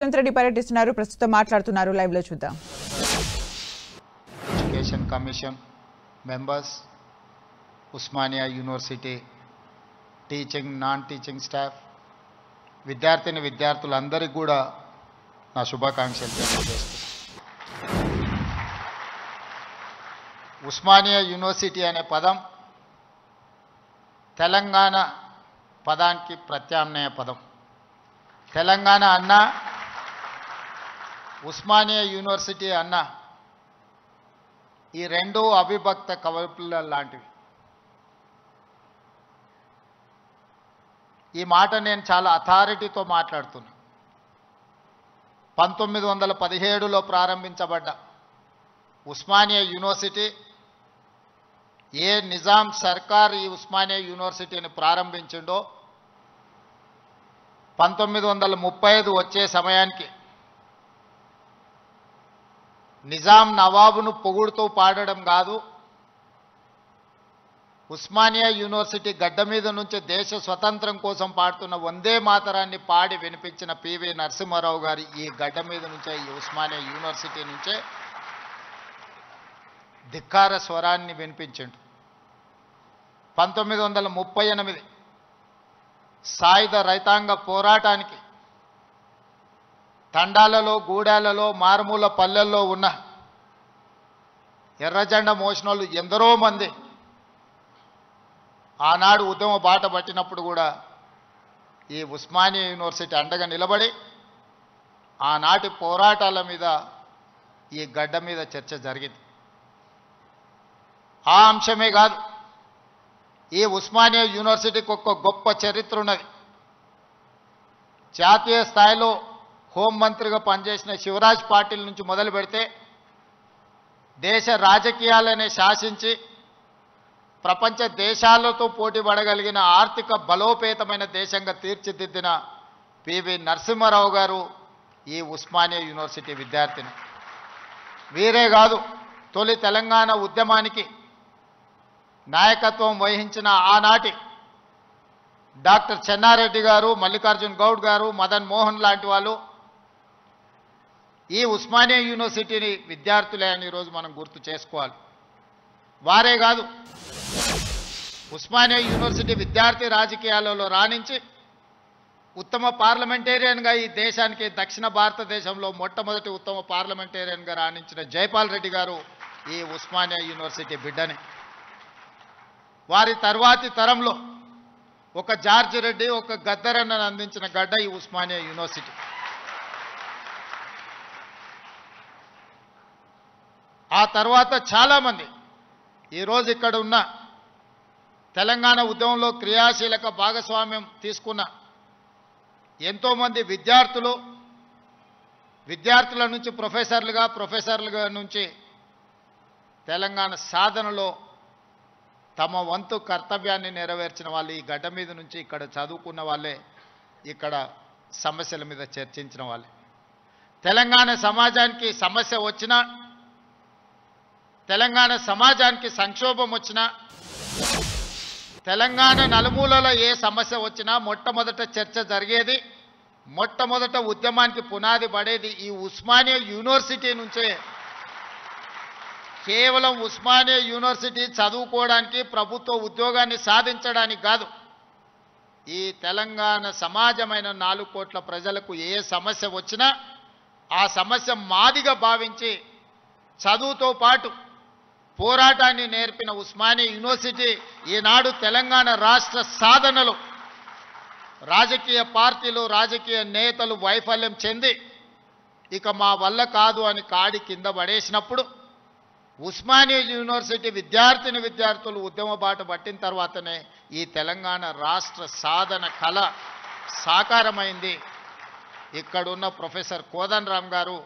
రేవంత్ రెడ్డి పర్యటిస్తున్నారు. ప్రస్తుతం మాట్లాడుతున్నారు. లైవ్ లో చూద్దాం. Education commission members, Osmania university teaching non teaching staff, విద్యార్థులందరికీ కూడా నా శుభాకాంక్షలు తెలియజేస్తున్నాను. ఉస్మానియా యూనివర్సిటీ అనే పదం తెలంగాణ పదానికి ప్రత్యామ్నాయ పదం. తెలంగాణ అన్న, ఉస్మానియా యూనివర్సిటీ అన్న, ఈ రెండు అవిభక్త కవపుల లాంటివి. ఈ మాట నేను చాలా అథారిటీతో మాట్లాడుతున్నా. 1917లో ప్రారంభించబడ్డ ఉస్మానియా యూనివర్సిటీ, ఏ నిజాం సర్కార్ ఈ ఉస్మానియా యూనివర్సిటీని ప్రారంభించిండో 1935 వచ్చే సమయానికి నిజాం నవాబును పొగుడుతూ పాడడం కాదు, ఉస్మానియా యూనివర్సిటీ గడ్డ మీద నుంచి దేశ స్వతంత్రం కోసం పాడుతున్న వందే మాతరాన్ని పాడి వినిపించిన పివి నరసింహారావు గారు ఈ గడ్డ మీద నుంచే, ఈ ఉస్మానియా యూనివర్సిటీ నుంచే ధిక్కార స్వరాన్ని వినిపించిండు. 1938 సాయుధ రైతాంగ పోరాటానికి తండాలలో, గూడాలలో, మారుమూల పల్లెల్లో ఉన్న ఎర్రజెండా మోసినోళ్ళు ఎందరో మంది ఆనాడు ఉద్యమ బాట పట్టినప్పుడు కూడా ఈ ఉస్మానియా యూనివర్సిటీ అండగా నిలబడి ఆనాటి పోరాటాల మీద ఈ గడ్డ మీద చర్చ జరిగింది. ఆ అంశమే కాదు, ఈ ఉస్మానియా యూనివర్సిటీకి ఒక గొప్ప చరిత్ర ఉన్నది. జాతీయ స్థాయిలో హోంమంత్రిగా పనిచేసిన శివరాజ్ పాటిల్ నుంచి మొదలు పెడితే దేశ రాజకీయాలనే శాసించి ప్రపంచ దేశాలతో పోటీ పడగలిగిన ఆర్థిక బలోపేతమైన దేశంగా తీర్చిదిద్దిన పివి నరసింహారావు గారు ఈ ఉస్మానియా యూనివర్సిటీ విద్యార్థిని. వీరే కాదు, తొలి తెలంగాణ ఉద్యమానికి నాయకత్వం వహించిన ఆనాటి డాక్టర్ చెన్నారెడ్డి గారు, మల్లికార్జున్ గౌడ్ గారు, మదన్ మోహన్ లాంటి వాళ్ళు ఈ ఉస్మానియా యూనివర్సిటీని విద్యార్థులే అని ఈరోజు మనం గుర్తు చేసుకోవాలి. వారే కాదు, ఉస్మానియా యూనివర్సిటీ విద్యార్థి రాజకీయాలలో రాణించి ఉత్తమ పార్లమెంటేరియన్గా ఈ దేశానికి, దక్షిణ భారతదేశంలో మొట్టమొదటి ఉత్తమ పార్లమెంటేరియన్గా రాణించిన జైపాల్ రెడ్డి గారు ఈ ఉస్మానియా యూనివర్సిటీ బిడ్డని. వారి తర్వాతి తరంలో ఒక జార్జ్ రెడ్డి, ఒక గద్దరన్నను అందించిన గడ్డ ఈ ఉస్మానియా యూనివర్సిటీ. ఆ తర్వాత చాలామంది ఈరోజు ఇక్కడ ఉన్న తెలంగాణ ఉద్యమంలో క్రియాశీలక భాగస్వామ్యం తీసుకున్న ఎంతోమంది విద్యార్థుల నుంచి ప్రొఫెసర్లుగా నుంచి తెలంగాణ సాధనలో తమ వంతు కర్తవ్యాన్ని నెరవేర్చిన వాళ్ళు ఈ గడ్డ మీద నుంచి ఇక్కడ చదువుకున్న వాళ్ళే, ఇక్కడ సమస్యల మీద చర్చించిన వాళ్ళే. తెలంగాణ సమాజానికి సమస్య వచ్చినా, తెలంగాణ సమాజానికి సంక్షోభం వచ్చినా, తెలంగాణ నలుమూలలో ఏ సమస్య వచ్చినా మొట్టమొదట చర్చ జరిగేది, మొట్టమొదట ఉద్యమానికి పునాది పడేది ఈ ఉస్మానియా యూనివర్సిటీ నుంచే. కేవలం ఉస్మానియా యూనివర్సిటీ చదువుకోవడానికి, ప్రభుత్వ ఉద్యోగాన్ని సాధించడానికి కాదు, ఈ తెలంగాణ సమాజమైన 4 కోట్ల ప్రజలకు ఏ సమస్య వచ్చినా ఆ సమస్య మాదిగా భావించి చదువుతో పాటు పోరాటాన్ని నేర్పిన ఉస్మానియా యూనివర్సిటీ ఈనాడు తెలంగాణ రాష్ట్ర సాధనలో రాజకీయ పార్టీలు, రాజకీయ నేతలు వైఫల్యం చెంది ఇక మా వల్ల కాదు అని కాడి కింద పడేసినప్పుడు ఉస్మానియా యూనివర్సిటీ విద్యార్థులు ఉద్యమ బాట పట్టిన తర్వాతనే ఈ తెలంగాణ రాష్ట్ర సాధన కళ సాకారమైంది. ఇక్కడున్న ప్రొఫెసర్ కోదండరామ్ గారు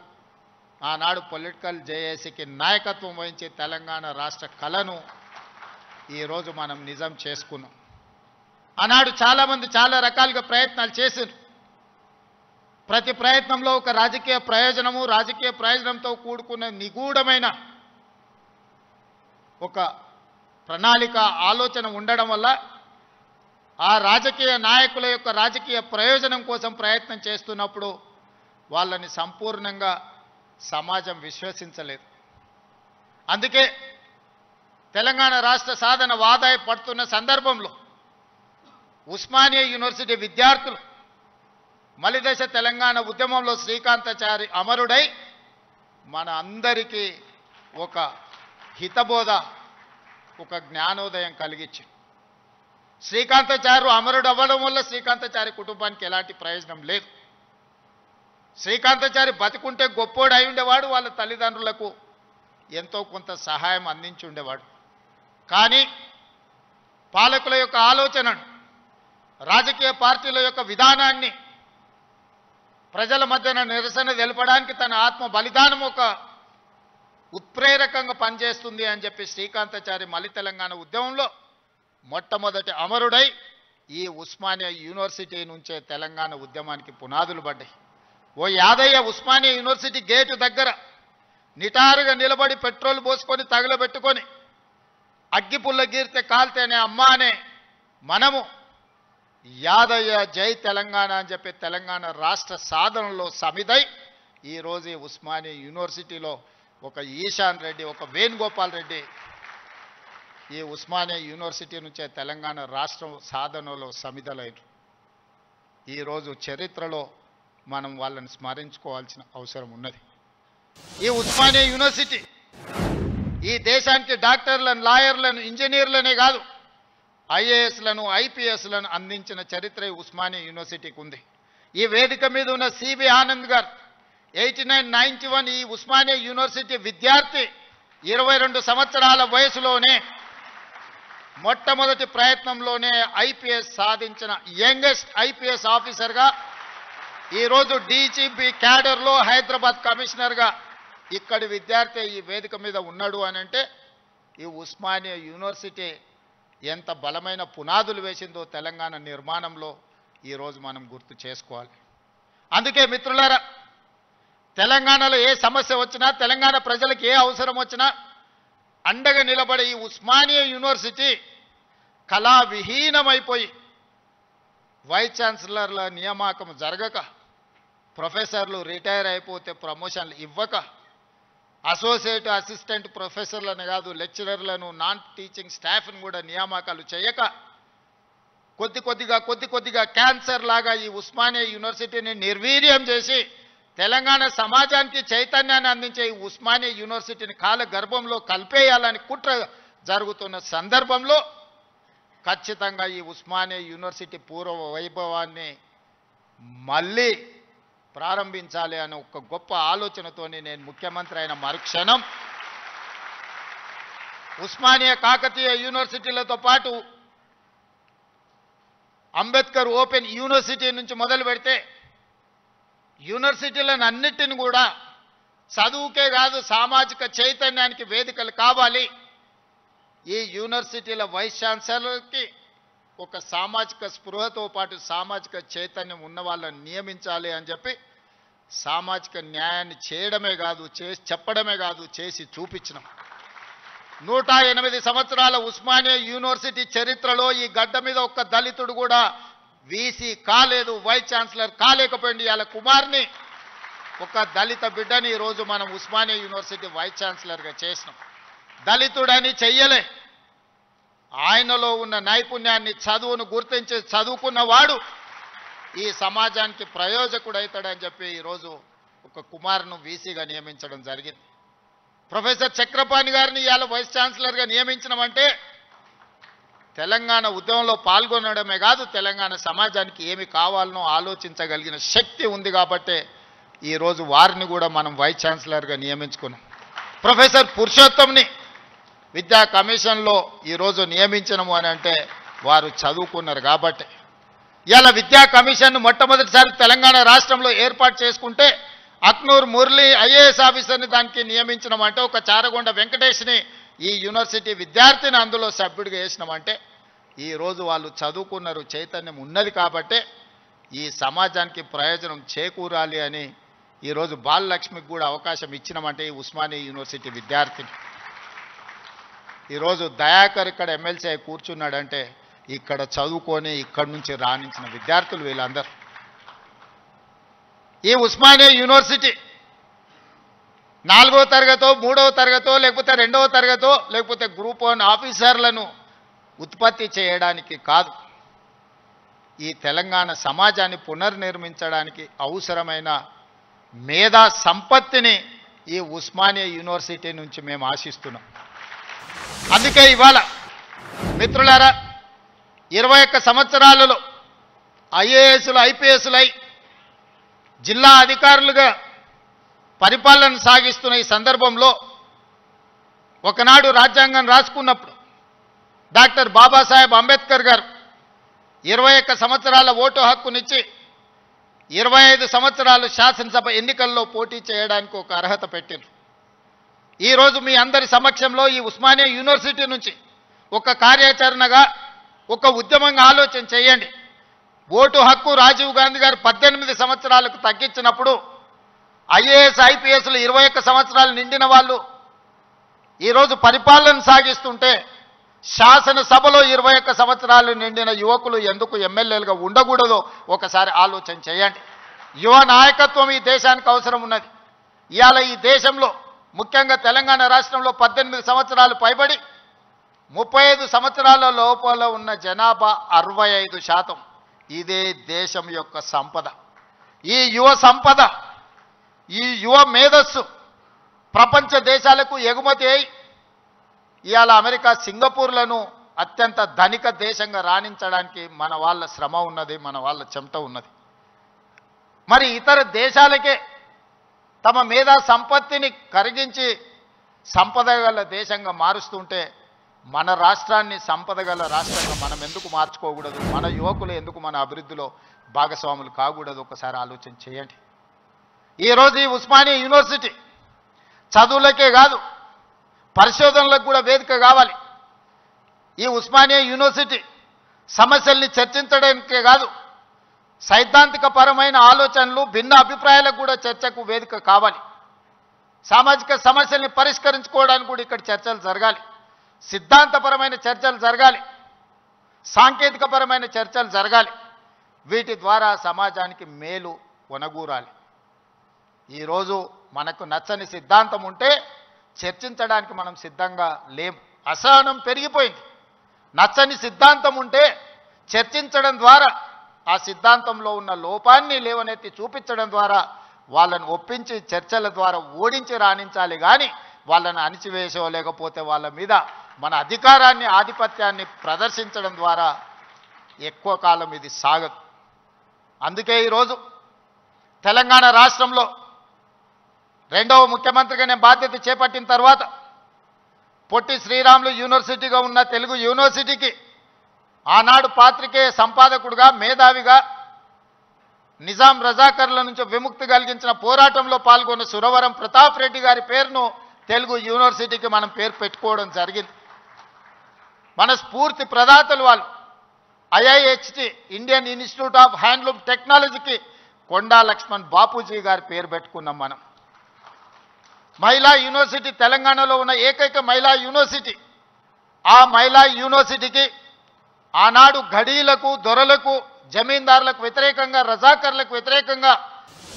ఆనాడు పొలిటికల్ జేఏసీకి నాయకత్వం వహించి తెలంగాణ రాష్ట్ర కళను ఈరోజు మనం నిజం చేసుకున్నాం. ఆనాడు చాలామంది చాలా రకాలుగా ప్రయత్నాలు చేశారు. ప్రతి ప్రయత్నంలో ఒక రాజకీయ ప్రయోజనంతో కూడుకున్న నిగూఢమైన ఒక ప్రణాళిక, ఆలోచన ఉండడం వల్ల ఆ రాజకీయ నాయకుల యొక్క రాజకీయ ప్రయోజనం కోసం ప్రయత్నం చేస్తున్నప్పుడు వాళ్ళని సంపూర్ణంగా సమాజం విశ్వసించలేదు. అందుకే తెలంగాణ రాష్ట్ర సాధన వాదాయి పడుతున్న సందర్భంలో ఉస్మానియా యూనివర్సిటీ విద్యార్థులు మలిదశ తెలంగాణ ఉద్యమంలో శ్రీకాంతాచారి అమరుడై మన అందరికీ ఒక హితబోధ, ఒక జ్ఞానోదయం కలిగించి, శ్రీకాంతాచారు అమరుడు అవ్వడం వల్ల శ్రీకాంతాచారి కుటుంబానికి ఎలాంటి ప్రయోజనం లేదు. శ్రీకాంతాచారి బతికుంటే గొప్పోడు అయి ఉండేవాడు, వాళ్ళ తల్లిదండ్రులకు ఎంతో కొంత సహాయం అందించి ఉండేవాడు. కానీ పాలకుల యొక్క ఆలోచనను, రాజకీయ పార్టీల యొక్క విధానాన్ని ప్రజల మధ్యన నిరసన తెలపడానికి తన ఆత్మ బలిదానం ఒక ఉత్ప్రేరకంగా పనిచేస్తుంది అని చెప్పి శ్రీకాంతాచారి మలి తెలంగాణ ఉద్యమంలో మొట్టమొదటి అమరుడై ఈ ఉస్మానియా యూనివర్సిటీ నుంచే తెలంగాణ ఉద్యమానికి పునాదులు పడ్డాయి. ఓ యాదయ్య ఉస్మానియా యూనివర్సిటీ గేటు దగ్గర నిటారుగా నిలబడి పెట్రోల్ పోసుకొని తగలబెట్టుకొని అగ్గిపుల్ల గీరితే కాల్తేనే అమ్మా అనే మనము యాదయ్య జై తెలంగాణ అని చెప్పి తెలంగాణ రాష్ట్ర సాధనలో సమిదై ఈరోజు ఈ ఉస్మానియా యూనివర్సిటీలో ఒక ఈశాన్ రెడ్డి, ఒక వేణుగోపాల్ రెడ్డి ఈ ఉస్మానియా యూనివర్సిటీ నుంచే తెలంగాణ రాష్ట్రం సాధనలో సమిధలైన ఈరోజు చరిత్రలో మనం వాళ్ళని స్మరించుకోవాల్సిన అవసరం ఉన్నది. ఈ ఉస్మానియా యూనివర్సిటీ ఈ దేశానికి డాక్టర్లను, లాయర్లను, ఇంజనీర్లనే కాదు ఐఏఎస్లను, ఐపీఎస్లను అందించిన చరిత్ర ఈ ఉస్మానియా యూనివర్సిటీకి ఉంది. ఈ వేదిక మీద ఉన్న సిబి ఆనంద్ గారు 8991 ఈ ఉస్మానియా యూనివర్సిటీ విద్యార్థి 22 సంవత్సరాల వయసులోనే మొట్టమొదటి ప్రయత్నంలోనే ఐపీఎస్ సాధించిన యంగెస్ట్ ఐపీఎస్ ఆఫీసర్గా ఈరోజు డీజీపీ క్యాడర్లో హైదరాబాద్ కమిషనర్గా ఇక్కడి విద్యార్థి ఈ వేదిక మీద ఉన్నాడు అని అంటే ఈ ఉస్మానియా యూనివర్సిటీ ఎంత బలమైన పునాదులు వేసిందో తెలంగాణ నిర్మాణంలో ఈరోజు మనం గుర్తు చేసుకోవాలి. అందుకే మిత్రులారా, తెలంగాణలో ఏ సమస్య వచ్చినా, తెలంగాణ ప్రజలకు ఏ అవసరం వచ్చినా అండగా నిలబడే ఈ ఉస్మానియా యూనివర్సిటీ కళావిహీనమైపోయి వైస్ ఛాన్సలర్ల నియామకం జరగక, ప్రొఫెసర్లు రిటైర్ అయిపోతే ప్రమోషన్లు ఇవ్వక, అసోసియేట్ అసిస్టెంట్ ప్రొఫెసర్లను కాదు లెక్చరర్లను, నాన్ టీచింగ్ స్టాఫ్ను కూడా నియామకాలు చేయక కొద్ది కొద్దిగా క్యాన్సర్ లాగా ఈ ఉస్మానియా యూనివర్సిటీని నిర్వీర్యం చేసి తెలంగాణ సమాజానికి చైతన్యాన్ని అందించే ఈ ఉస్మానియా యూనివర్సిటీని కాల గర్భంలో కలిపేయాలని కుట్ర జరుగుతున్న సందర్భంలో ఖచ్చితంగా ఈ ఉస్మానియా యూనివర్సిటీ పూర్వ వైభవాన్ని మళ్ళీ ప్రారంభించాలి అనే ఒక గొప్ప ఆలోచనతోని నేను ముఖ్యమంత్రి అయిన మరుక్షణం ఉస్మానియా కాకతీయ యూనివర్సిటీలతో పాటు అంబేద్కర్ ఓపెన్ యూనివర్సిటీ నుంచి మొదలు పెడితే యూనివర్సిటీలను అన్నిటిని కూడా చదువుకే కాదు సామాజిక చైతన్యానికి వేదికలు కావాలి. ఈ యూనివర్సిటీల వైస్ ఛాన్సలర్కి ఒక సామాజిక స్పృహతో పాటు సామాజిక చైతన్యం ఉన్న వాళ్ళని నియమించాలి అని చెప్పి సామాజిక న్యాయాన్ని చేయడమే కాదు, చెప్పడమే కాదు, చేసి చూపించినాం. 108 సంవత్సరాల ఉస్మానియా యూనివర్సిటీ చరిత్రలో ఈ గడ్డ మీద ఒక్క దళితుడు కూడా వీసీ కాలేదు, వైస్ ఛాన్సలర్ కాలేకపోయింది. వాళ్ళ కుమార్ని, ఒక దళిత బిడ్డని ఈరోజు మనం ఉస్మానియా యూనివర్సిటీ వైస్ ఛాన్సలర్గా చేసినాం. దళితుడని చెయ్యలే, ఆయనలో ఉన్న నైపుణ్యాన్ని, చదువును గుర్తించి చదువుకున్నవాడు ఈ సమాజానికి ప్రయోజకుడవుతాడని చెప్పి ఈరోజు ఒక కుమార్ను వీసీగా నియమించడం జరిగింది. ప్రొఫెసర్ చక్రపాణి గారిని ఇవాళ వైస్ ఛాన్సలర్గా నియమించడమంటే తెలంగాణ ఉద్యమంలో పాల్గొనడమే కాదు, తెలంగాణ సమాజానికి ఏమి కావాలనో ఆలోచించగలిగిన శక్తి ఉంది కాబట్టే ఈరోజు వారిని కూడా మనం వైస్ ఛాన్సలర్గా నియమించుకున్నాం. ప్రొఫెసర్ పురుషోత్తంని విద్యా కమిషన్లో ఈరోజు నియమించడము అని అంటే వారు చదువుకున్నారు కాబట్టి. ఇవాళ విద్యా కమిషన్ను మొట్టమొదటిసారి తెలంగాణ రాష్ట్రంలో ఏర్పాటు చేసుకుంటే అక్నూర్ మురళి ఐఏఎస్ ఆఫీసర్ని దానికి నియమించడమంటే, ఒక చారగొండ వెంకటేష్ని ఈ యూనివర్సిటీ విద్యార్థిని అందులో సభ్యుడిగా వేసినామంటే ఈరోజు వాళ్ళు చదువుకున్నారు, చైతన్యం ఉన్నది కాబట్టే ఈ సమాజానికి ప్రయోజనం చేకూరాలి అని ఈరోజు బాలలక్ష్మికి కూడా అవకాశం ఇచ్చినామంటే ఈ ఉస్మానియా యూనివర్సిటీ విద్యార్థిని. ఈరోజు దయాకర్ ఇక్కడ ఎమ్మెల్సీ అయి కూర్చున్నాడంటే ఇక్కడ చదువుకొని ఇక్కడి నుంచి రాణించిన విద్యార్థులు వీళ్ళందరూ. ఈ ఉస్మానియా యూనివర్సిటీ 4వ తరగతో 3వ తరగతో లేకపోతే 2వ తరగతో లేకపోతే గ్రూప్ 1 ఆఫీసర్లను ఉత్పత్తి చేయడానికి కాదు, ఈ తెలంగాణ సమాజాన్ని పునర్నిర్మించడానికి అవసరమైన మేధా సంపత్తిని ఈ ఉస్మానియా యూనివర్సిటీ నుంచి మేము ఆశిస్తున్నాం. అందుకే ఇవాళ మిత్రులారా 21 సంవత్సరాలలో ఐఏఎస్లు ఐపీఎస్లై జిల్లా అధికారులుగా పరిపాలన సాగిస్తున్న ఈ సందర్భంలో ఒకనాడు రాజ్యాంగం రాసుకున్నప్పుడు డాక్టర్ బాబాసాహెబ్ అంబేద్కర్ గారు 21 సంవత్సరాల ఓటు హక్కునిచ్చి 25 సంవత్సరాలు శాసనసభ ఎన్నికల్లో పోటీ చేయడానికి ఒక అర్హత పెట్టారు. ఈరోజు మీ అందరి సమక్షంలో ఈ ఉస్మానియా యూనివర్సిటీ నుంచి ఒక కార్యాచరణగా ఒక ఉద్యమంగా ఆలోచన చేయండి. ఓటు హక్కు రాజీవ్ గాంధీ గారు 18 సంవత్సరాలకు తగ్గించినప్పుడు ఐఏఎస్ ఐపీఎస్లు 21 సంవత్సరాలు నిండిన వాళ్ళు ఈరోజు పరిపాలన సాగిస్తుంటే శాసనసభలో 21 సంవత్సరాలు నిండిన యువకులు ఎందుకు ఎమ్మెల్యేలుగా ఉండకూడదో ఒకసారి ఆలోచన చేయండి. యువ నాయకత్వం ఈ దేశానికి అవసరం ఉన్నది. ఇవాళ ఈ దేశంలో ముఖ్యంగా తెలంగాణ రాష్ట్రంలో 18 సంవత్సరాలు పైబడి 35 సంవత్సరాల లోపల ఉన్న జనాభా 65%. ఇదే దేశం యొక్క సంపద. ఈ యువ సంపద, ఈ యువ మేధస్సు ప్రపంచ దేశాలకు ఎగుమతి అయి ఇవాళ అమెరికా సింగపూర్లను అత్యంత ధనిక దేశంగా రాణించడానికి మన వాళ్ళ శ్రమ ఉన్నది, మన వాళ్ళ చెమట ఉన్నది. మరి ఇతర దేశాలకే తమ మేధా సంపత్తిని కరిగించి సంపద గల దేశంగా మారుస్తుంటే మన రాష్ట్రాన్ని సంపద గల రాష్ట్రంగా మనం ఎందుకు మార్చుకోకూడదు? మన యువకులు ఎందుకు మన అభివృద్ధిలో భాగస్వాములు కాకూడదు? ఒకసారి ఆలోచన చేయండి. ఈరోజు ఈ ఉస్మానియా యూనివర్సిటీ చదువులకే కాదు పరిశోధనలకు కూడా వేదిక కావాలి. ఈ ఉస్మానియా యూనివర్సిటీ సమస్యల్ని చర్చించడానికే కాదు సైద్ధాంతిక పరమైన ఆలోచనలు భిన్న అభిప్రాయాలకు కూడా చర్చకు వేదిక కావాలి. సామాజిక సమస్యల్ని పరిష్కరించుకోవడానికి కూడా ఇక్కడ చర్చలు జరగాలి. సిద్ధాంతపరమైన చర్చలు జరగాలి, సాంకేతికపరమైన చర్చలు జరగాలి. వీటి ద్వారా సమాజానికి మేలు ఒనగూరాలి. ఈరోజు మనకు నచ్చని సిద్ధాంతం ఉంటే చర్చించడానికి మనం సిద్ధంగా లేం. అసహనం పెరిగిపోయింది. నచ్చని సిద్ధాంతం ఉంటే చర్చించడం ద్వారా ఆ సిద్ధాంతంలో ఉన్న లోపాన్ని లేవనెత్తి చూపించడం ద్వారా వాళ్ళని ఒప్పించి చర్చల ద్వారా ఓడించి రాణించాలి. కానీ వాళ్ళని అణిచివేసో లేకపోతే వాళ్ళ మీద మన అధికారాన్ని ఆధిపత్యాన్ని ప్రదర్శించడం ద్వారా ఎక్కువ కాలం ఇది సాగదు. అందుకే ఈరోజు తెలంగాణ రాష్ట్రంలో రెండవ ముఖ్యమంత్రిగా నేను బాధ్యత చేపట్టిన తర్వాత పొట్టి శ్రీరాములు యూనివర్సిటీగా ఉన్న తెలుగు యూనివర్సిటీకి ఆనాడు పాత్రికేయ సంపాదకుడుగా మేధావిగా నిజాం రజాకర్ల నుంచి విముక్తి కలిగించిన పోరాటంలో పాల్గొన్న సురవరం ప్రతాప్ రెడ్డి గారి పేరును తెలుగు యూనివర్సిటీకి మనం పేరు పెట్టుకోవడం జరిగింది. మన స్ఫూర్తి ప్రదాతలు వాళ్ళు. IIHT Indian institute of handloom టెక్నాలజీకి కొండా లక్ష్మణ్ బాపూజీ గారి పేరు పెట్టుకున్నాం మనం. మహిళా యూనివర్సిటీ తెలంగాణలో ఉన్న ఏకైక మహిళా యూనివర్సిటీ. ఆ మహిళా యూనివర్సిటీకి ఆనాడు ఘడీలకు దొరలకు జమీందారులకు వ్యతిరేకంగా రజాకర్లకు వ్యతిరేకంగా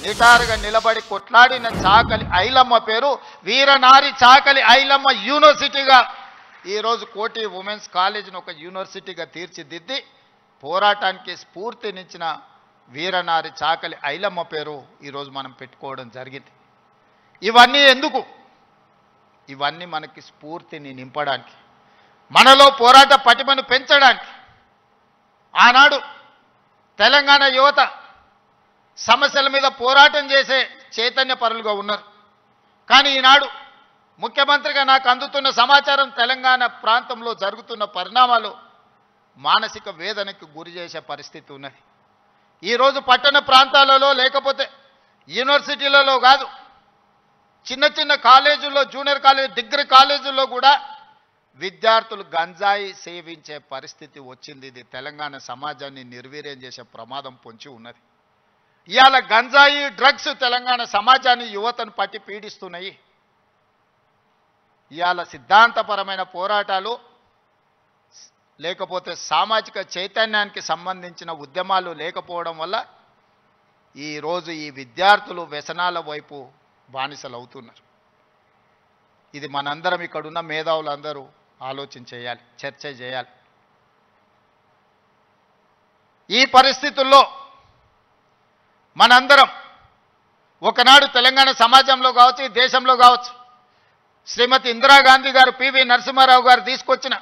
నిటారుగా నిలబడి కొట్లాడిన చాకలి ఐలమ్మ పేరు వీరనారి చాకలి ఐలమ్మ యూనివర్సిటీగా ఈరోజు కోటి ఉమెన్స్ కాలేజీని ఒక యూనివర్సిటీగా తీర్చిదిద్ది పోరాటానికి స్ఫూర్తినిచ్చిన వీరనారి చాకలి ఐలమ్మ పేరు ఈరోజు మనం పెట్టుకోవడం జరిగింది. ఇవన్నీ ఎందుకు? ఇవన్నీ మనకి స్ఫూర్తిని నింపడానికి, మనలో పోరాట పటిమను పెంచడానికి. ఆనాడు తెలంగాణ యువత సమస్యల మీద పోరాటం చేసే చైతన్య పరులుగా ఉన్నారు. కానీ ఈనాడు ముఖ్యమంత్రిగా నాకు అందుతున్న సమాచారం తెలంగాణ ప్రాంతంలో జరుగుతున్న పరిణామాలు మానసిక వేదనకు గురి చేసే పరిస్థితి ఉన్నది. ఈరోజు పట్టణ ప్రాంతాలలో లేకపోతే యూనివర్సిటీలలో కాదు, చిన్న చిన్న కాలేజీల్లో, జూనియర్ కాలేజ్, డిగ్రీ కాలేజీల్లో కూడా విద్యార్థులు గంజాయి సేవించే పరిస్థితి వచ్చింది. ఇది తెలంగాణ సమాజాన్ని నిర్వీర్యం చేసే ప్రమాదం పొంచి ఉన్నది. ఇవాళ గంజాయి డ్రగ్స్ తెలంగాణ సమాజాన్ని యువతను పట్టి పీడిస్తున్నాయి. ఇవాళ సిద్ధాంతపరమైన పోరాటాలు లేకపోతే సామాజిక చైతన్యానికి సంబంధించిన ఉద్యమాలు లేకపోవడం వల్ల ఈరోజు ఈ విద్యార్థులు వ్యసనాల వైపు బానిసలు అవుతున్నారు. ఇది మనందరం ఇక్కడున్న మేధావులందరూ ఆలోచన చేయాలి, చర్చ చేయాలి. ఈ పరిస్థితుల్లో మనందరం ఒకనాడు తెలంగాణ సమాజంలో కావచ్చు, ఈ దేశంలో కావచ్చు, శ్రీమతి ఇందిరాగాంధీ గారు, పివి నరసింహారావు గారు తీసుకొచ్చిన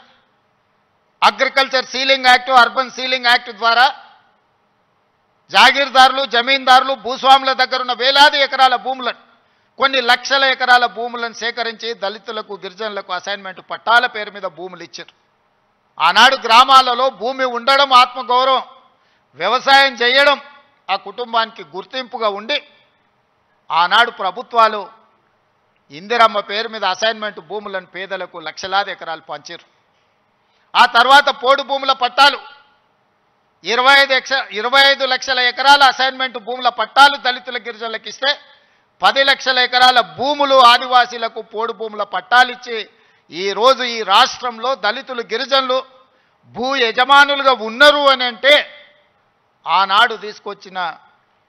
agriculture ceiling act, urban ceiling act ద్వారా జాగీర్దారులు, జమీందారులు, భూస్వాముల దగ్గర ఉన్న వేలాది ఎకరాల భూములను, కొన్ని లక్షల ఎకరాల భూములను సేకరించి దళితులకు, గిరిజనులకు అసైన్మెంట్ పట్టాల పేరు మీద భూములు ఇచ్చారు. ఆనాడు గ్రామాలలో భూమి ఉండడం, ఆత్మగౌరవం, వ్యవసాయం చేయడం ఆ కుటుంబానికి గుర్తింపుగా ఉండి ఆనాడు ప్రభుత్వాలు ఇందిరమ్మ పేరు మీద అసైన్మెంట్ భూములను పేదలకు లక్షలాది ఎకరాలు పంచారు. ఆ తర్వాత పోడు భూముల పట్టాలు 25 లక్షల ఎకరాల అసైన్మెంట్ భూముల పట్టాలు దళితుల, గిరిజనులకు ఇస్తే 10 లక్షల ఎకరాల భూములు ఆదివాసీలకు పోడు భూముల పట్టాలిచ్చి ఈరోజు ఈ రాష్ట్రంలో దళితులు, గిరిజనులు భూ యజమానులుగా ఉన్నారు అని అంటే ఆనాడు తీసుకొచ్చిన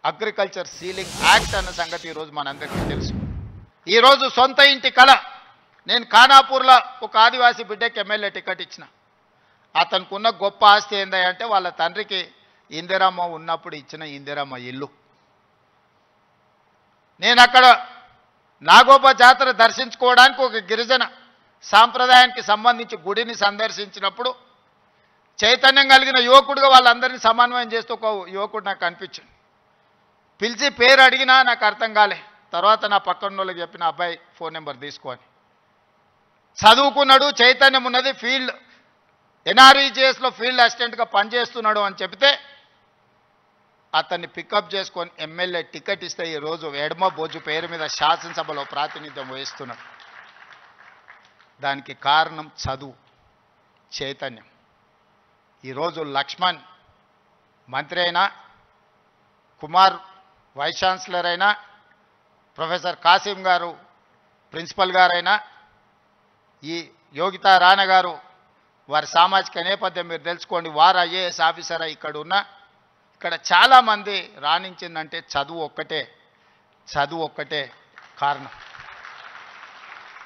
అగ్రికల్చర్ సీలింగ్ యాక్ట్ అన్న సంగతి ఈరోజు మనందరికీ తెలుసు. ఈరోజు సొంత ఇంటి కళ. నేను ఖానాపూర్లో ఒక ఆదివాసీ బిడ్డకి ఎమ్మెల్యే టికెట్ ఇచ్చిన. అతనికి ఉన్న గొప్ప ఆస్తి ఏందంటే వాళ్ళ తండ్రికి ఇందిరమ్మ ఉన్నప్పుడు ఇచ్చిన ఇందిరమ్మ ఇల్లు. నేను అక్కడ నాగోబా జాతర దర్శించుకోవడానికి ఒక గిరిజన సాంప్రదాయానికి సంబంధించి గుడిని సందర్శించినప్పుడు చైతన్యం కలిగిన యువకుడుగా వాళ్ళందరినీ సమన్వయం చేస్తూ ఒక యువకుడు నాకు కనిపించింది. పిలిచి పేరు అడిగినా నాకు అర్థం కాలే. తర్వాత నా పక్కన వాళ్ళకి చెప్పిన, అబ్బాయి ఫోన్ నెంబర్ తీసుకొని, చదువుకున్నాడు, చైతన్యం ఉన్నది, ఫీల్డ్ ఎన్ఆర్ఈజీఎస్లో ఫీల్డ్ అసిస్టెంట్గా పనిచేస్తున్నాడు అని చెప్తే అతన్ని పికప్ చేసుకొని ఎమ్మెల్యే టికెట్ ఇస్తే ఈరోజు ఎడమ బోజు పేరు మీద శాసనసభలో ప్రాతినిధ్యం వహిస్తున్నాడు. దానికి కారణం చదువు, చైతన్యం. ఈరోజు లక్ష్మణ్ మంత్రి అయినా, కుమార్ వైస్ ఛాన్సలర్ అయినా, ప్రొఫెసర్ కాసిం గారు ప్రిన్సిపల్ గారైనా, ఈ యోగితా రాణా గారు వారి సామాజిక నేపథ్యం మీరు తెలుసుకోండి, వారు ఐఏఎస్ ఆఫీసర్ ఇక్కడ ఉన్న, ఇక్కడ చాలామంది రాణించిందంటే చదువు ఒక్కటే కారణం.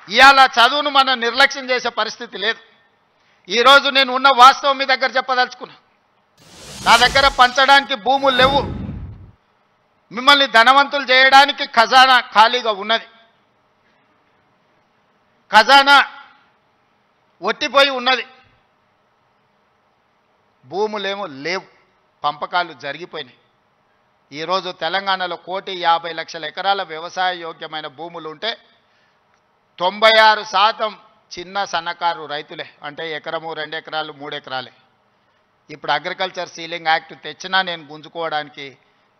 ఇవాళ చదువును మనం నిర్లక్ష్యం చేసే పరిస్థితి లేదు. ఈరోజు నేను ఉన్న వాస్తవం మీ దగ్గర చెప్పదలుచుకున్నా. నా దగ్గర పంచడానికి భూములు లేవు. మిమ్మల్ని ధనవంతులు చేయడానికి ఖజానా ఖాళీగా ఉన్నది. ఖజానా ఒట్టిపోయి ఉన్నది. భూములేమో లేవు, పంపకాలు జరిగిపోయినాయి. ఈరోజు తెలంగాణలో 1,50,00,000 ఎకరాల వ్యవసాయ యోగ్యమైన భూములు ఉంటే 96% చిన్న సన్నకారు రైతులే. అంటే ఎకరము, 2 ఎకరాలు, 3 ఎకరాలే. ఇప్పుడు అగ్రికల్చర్ సీలింగ్ యాక్ట్ తెచ్చినా నేను గుంజుకోవడానికి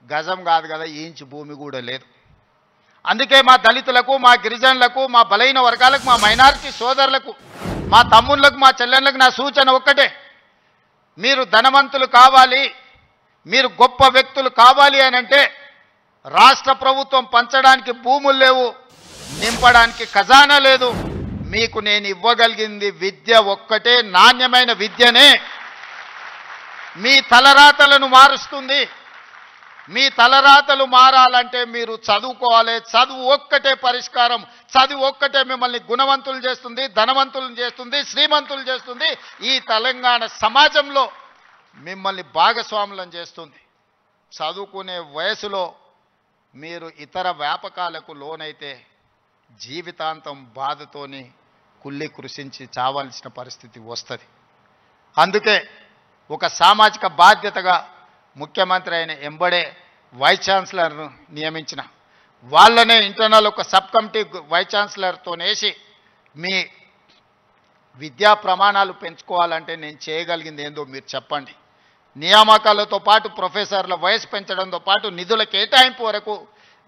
గజం కాదు కదా, ఇంచు భూమి కూడా లేదు. అందుకే మా దళితులకు, మా గిరిజనులకు, మా బలైన వర్గాలకు, మా మైనారిటీ సోదరులకు, మా తమ్ముళ్ళకు, మా చెల్లెళ్ళకు నా సూచన ఒక్కటే, మీరు ధనవంతులు కావాలి, మీరు గొప్ప వ్యక్తులు కావాలి అని అంటే రాష్ట్ర ప్రభుత్వం పంచడానికి భూములు లేవు, నింపడానికి ఖజానా లేదు. మీకు నేను ఇవ్వగలిగింది విద్య ఒక్కటే, నాణ్యమైన విద్యనే. మీ తలరాతలను మారుస్తుంది. మీ తలరాతలు మారాలంటే మీరు చదువుకోవాలి. చదువు ఒక్కటే పరిష్కారం. చదువు ఒక్కటే మిమ్మల్ని గుణవంతులు చేస్తుంది, ధనవంతులను చేస్తుంది, శ్రీమంతులు చేస్తుంది. ఈ తెలంగాణ సమాజంలో మిమ్మల్ని భాగస్వాములను చేస్తుంది. చదువుకునే వయసులో మీరు ఇతర వ్యాపకాలకు లోనైతే జీవితాంతం బాధతోని కుళ్ళి కృషించి చావాల్సిన పరిస్థితి వస్తుంది. అందుకే ఒక సామాజిక బాధ్యతగా ముఖ్యమంత్రి అయిన ఎంబడే వైస్ ఛాన్సలర్ను నియమించిన. వాళ్ళనే ఇంటర్నల్ ఒక సబ్ కమిటీ వైస్ ఛాన్సలర్తో వేసి మీ విద్యా ప్రమాణాలు పెంచుకోవాలంటే నేను చేయగలిగింది ఏందో మీరు చెప్పండి. నియామకాలతో పాటు ప్రొఫెసర్ల వయసు పెంచడంతో పాటు నిధుల కేటాయింపు వరకు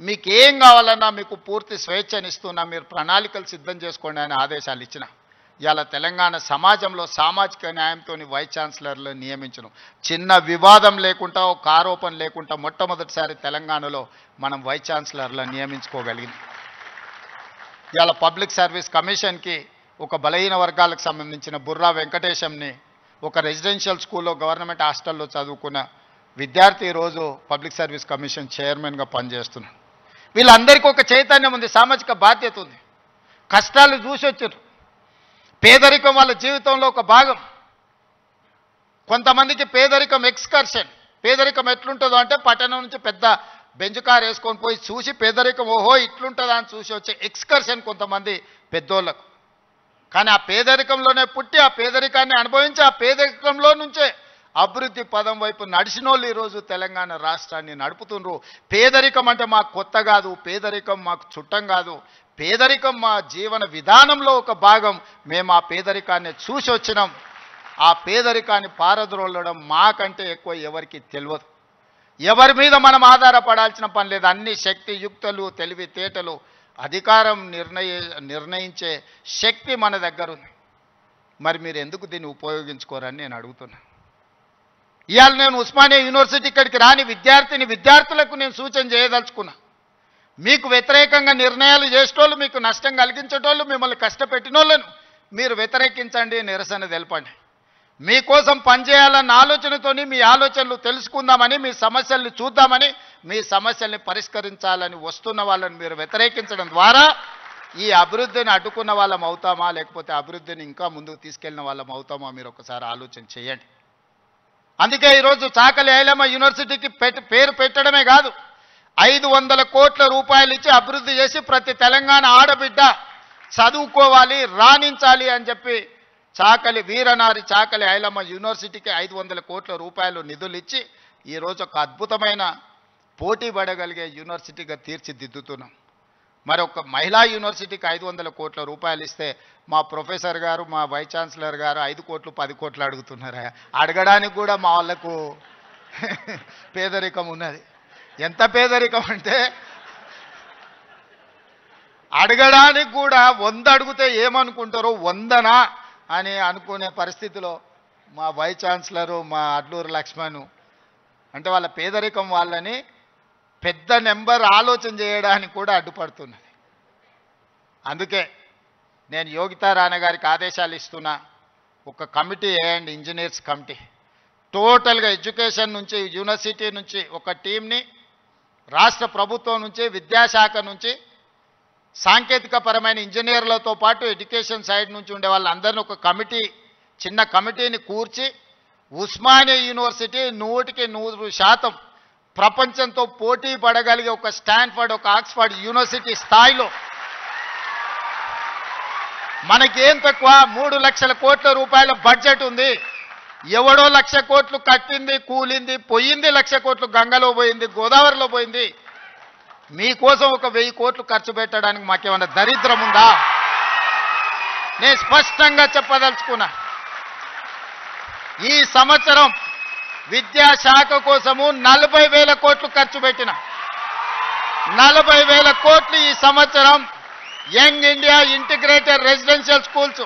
మీకు ఏం కావాలన్నా మీకు పూర్తి స్వేచ్ఛనిస్తున్నా, మీరు ప్రణాళికలు సిద్ధం చేసుకోండి అని ఆదేశాలు ఇచ్చిన. ఇవాళ తెలంగాణ సమాజంలో సామాజిక న్యాయంతో వైస్ ఛాన్సలర్లు నియమించడం, చిన్న వివాదం లేకుండా, ఒక ఆరోపణ లేకుండా మొట్టమొదటిసారి తెలంగాణలో మనం వైస్ ఛాన్సలర్లను నియమించుకోగలిగింది. ఇవాళ పబ్లిక్ సర్వీస్ కమిషన్కి ఒక బలహీన వర్గాలకు సంబంధించిన బుర్రా వెంకటేశంని ఒక రెసిడెన్షియల్ స్కూల్లో, గవర్నమెంట్ హాస్టల్లో చదువుకున్న విద్యార్థి ఈరోజు పబ్లిక్ సర్వీస్ కమిషన్ చైర్మన్గా పనిచేస్తున్నాడు. వీళ్ళందరికీ ఒక చైతన్యం ఉంది, సామాజిక బాధ్యత ఉంది. కష్టాలు చూసి వచ్చారు. పేదరికం వాళ్ళ జీవితంలో ఒక భాగం. కొంతమందికి పేదరికం ఎక్స్కర్షన్. పేదరికం ఎట్లుంటుందో అంటే పట్టణం నుంచి పెద్ద బెంచ్ కార్ వేసుకొని పోయి చూసి పేదరికం ఓహో ఇట్లుంటుందా అని చూసి వచ్చే ఎక్స్కర్షన్ కొంతమంది పెద్దోళ్ళకు. కానీ ఆ పేదరికంలోనే పుట్టి ఆ పేదరికాన్ని అనుభవించి ఆ పేదరికంలో నుంచే అభివృద్ధి పదం వైపు నడిచిన వాళ్ళు ఈరోజు తెలంగాణ రాష్ట్రాన్ని నడుపుతుండ్రు. పేదరికం అంటే మాకు కొత్త కాదు, పేదరికం మాకు చుట్టం కాదు, పేదరికం మా జీవన విధానంలో ఒక భాగం. మేము ఆ పేదరికాన్ని చూసి వచ్చినాం. ఆ పేదరికాన్ని పారద్రోలడం మాకంటే ఎక్కువ ఎవరికి తెలియదు. ఎవరి మీద మనం ఆధారపడాల్సిన పని లేదు. అన్ని శక్తియుక్తులు, తెలివితేటలు, అధికారం నిర్ణయించే శక్తి మన దగ్గర ఉంది. మరి మీరు ఎందుకు దీన్ని ఉపయోగించుకోరని నేను అడుగుతున్నా. ఇవాళ నేను ఉస్మానియా యూనివర్సిటీ ఇక్కడికి రాని విద్యార్థులకు నేను సూచన చేయదలుచుకున్నా. మీకు వ్యతిరేకంగా నిర్ణయాలు చేసేటోళ్ళు, మీకు నష్టం కలిగించేటోళ్ళు, మిమ్మల్ని కష్టపెట్టినోళ్ళను మీరు వ్యతిరేకించండి, నిరసన తెలపండి. మీకోసం పనిచేయాలన్న ఆలోచనతోని మీ ఆలోచనలు తెలుసుకుందామని, మీ సమస్యల్ని చూద్దామని, మీ సమస్యల్ని పరిష్కరించాలని వస్తున్న వాళ్ళని మీరు వ్యతిరేకించడం ద్వారా ఈ అభివృద్ధిని అడ్డుకున్న వాళ్ళం అవుతామా, లేకపోతే అభివృద్ధిని ఇంకా ముందుకు తీసుకెళ్లిన వాళ్ళం అవుతామా, మీరు ఒకసారి ఆలోచన చేయండి. అందుకే ఈరోజు చాకలి ఐలమ్మ యూనివర్సిటీకి పేరు పెట్టడమే కాదు, 500 కోట్ల రూపాయలు ఇచ్చి అభివృద్ధి చేసి ప్రతి తెలంగాణ ఆడబిడ్డ చదువుకోవాలి, రాణించాలి అని చెప్పి వీరనారి చాకలి ఐలమ్మ యూనివర్సిటీకి 500 కోట్ల రూపాయలు నిధులు ఇచ్చి ఈరోజు ఒక అద్భుతమైన పోటీ పడగలిగే యూనివర్సిటీగా తీర్చిదిద్దుతున్నాం. మరి ఒక మహిళా యూనివర్సిటీకి 500 కోట్ల రూపాయలు ఇస్తే మా ప్రొఫెసర్ గారు, మా వైస్ ఛాన్సలర్ గారు 5 కోట్లు 10 కోట్లు అడుగుతున్నారా? అడగడానికి కూడా మా వాళ్ళకు పేదరికం ఉన్నది. ఎంత పేదరికం అంటే అడగడానికి కూడా 100 అడిగితే ఏమనుకుంటారో 100నా అని అనుకునే పరిస్థితిలో మా వైస్ ఛాన్సలరు, మా అడ్లూరు లక్ష్మణ్ అంటే వాళ్ళ పేదరికం వాళ్ళని పెద్ద నెంబర్ ఆలోచన చేయడానికి కూడా అడ్డుపడుతున్నది. అందుకే నేను యోగితా రాణా గారికి ఆదేశాలు ఇస్తున్నా. ఒక కమిటీ వేయండి, ఇంజనీర్స్ కమిటీ. టోటల్గా ఎడ్యుకేషన్ నుంచి, యూనివర్సిటీ నుంచి ఒక టీంని, రాష్ట్ర ప్రభుత్వం నుంచి, విద్యాశాఖ నుంచి, సాంకేతిక పరమైన ఇంజనీర్లతో పాటు ఎడ్యుకేషన్ సైడ్ నుంచి ఉండే వాళ్ళందరినీ ఒక కమిటీ, చిన్న కమిటీని కూర్చి ఉస్మానియా యూనివర్సిటీ 100% ప్రపంచంతో పోటీ పడగలిగే ఒక స్టాన్ఫర్డ్, ఒక ఆక్స్ఫర్డ్ యూనివర్సిటీ స్థాయిలో మనకేం తక్కువ 3 లక్షల కోట్ల రూపాయల బడ్జెట్ ఉంది. ఎవడో 1,00,000 కోట్లు కట్టింది, కూలింది, పోయింది. 1,00,000 కోట్లు గంగలో పోయింది, గోదావరిలో పోయింది. మీకోసం ఒక 1000 కోట్లు ఖర్చు పెట్టడానికి మాకేమన్నా దరిద్రం ఉందా? నేను స్పష్టంగా చెప్పదలుచుకున్నా. ఈ సంవత్సరం విద్యాశాఖ కోసము 40,000 కోట్లు ఖర్చు పెట్టిన 40,000 కోట్లు ఈ సంవత్సరం young India integrated residential schools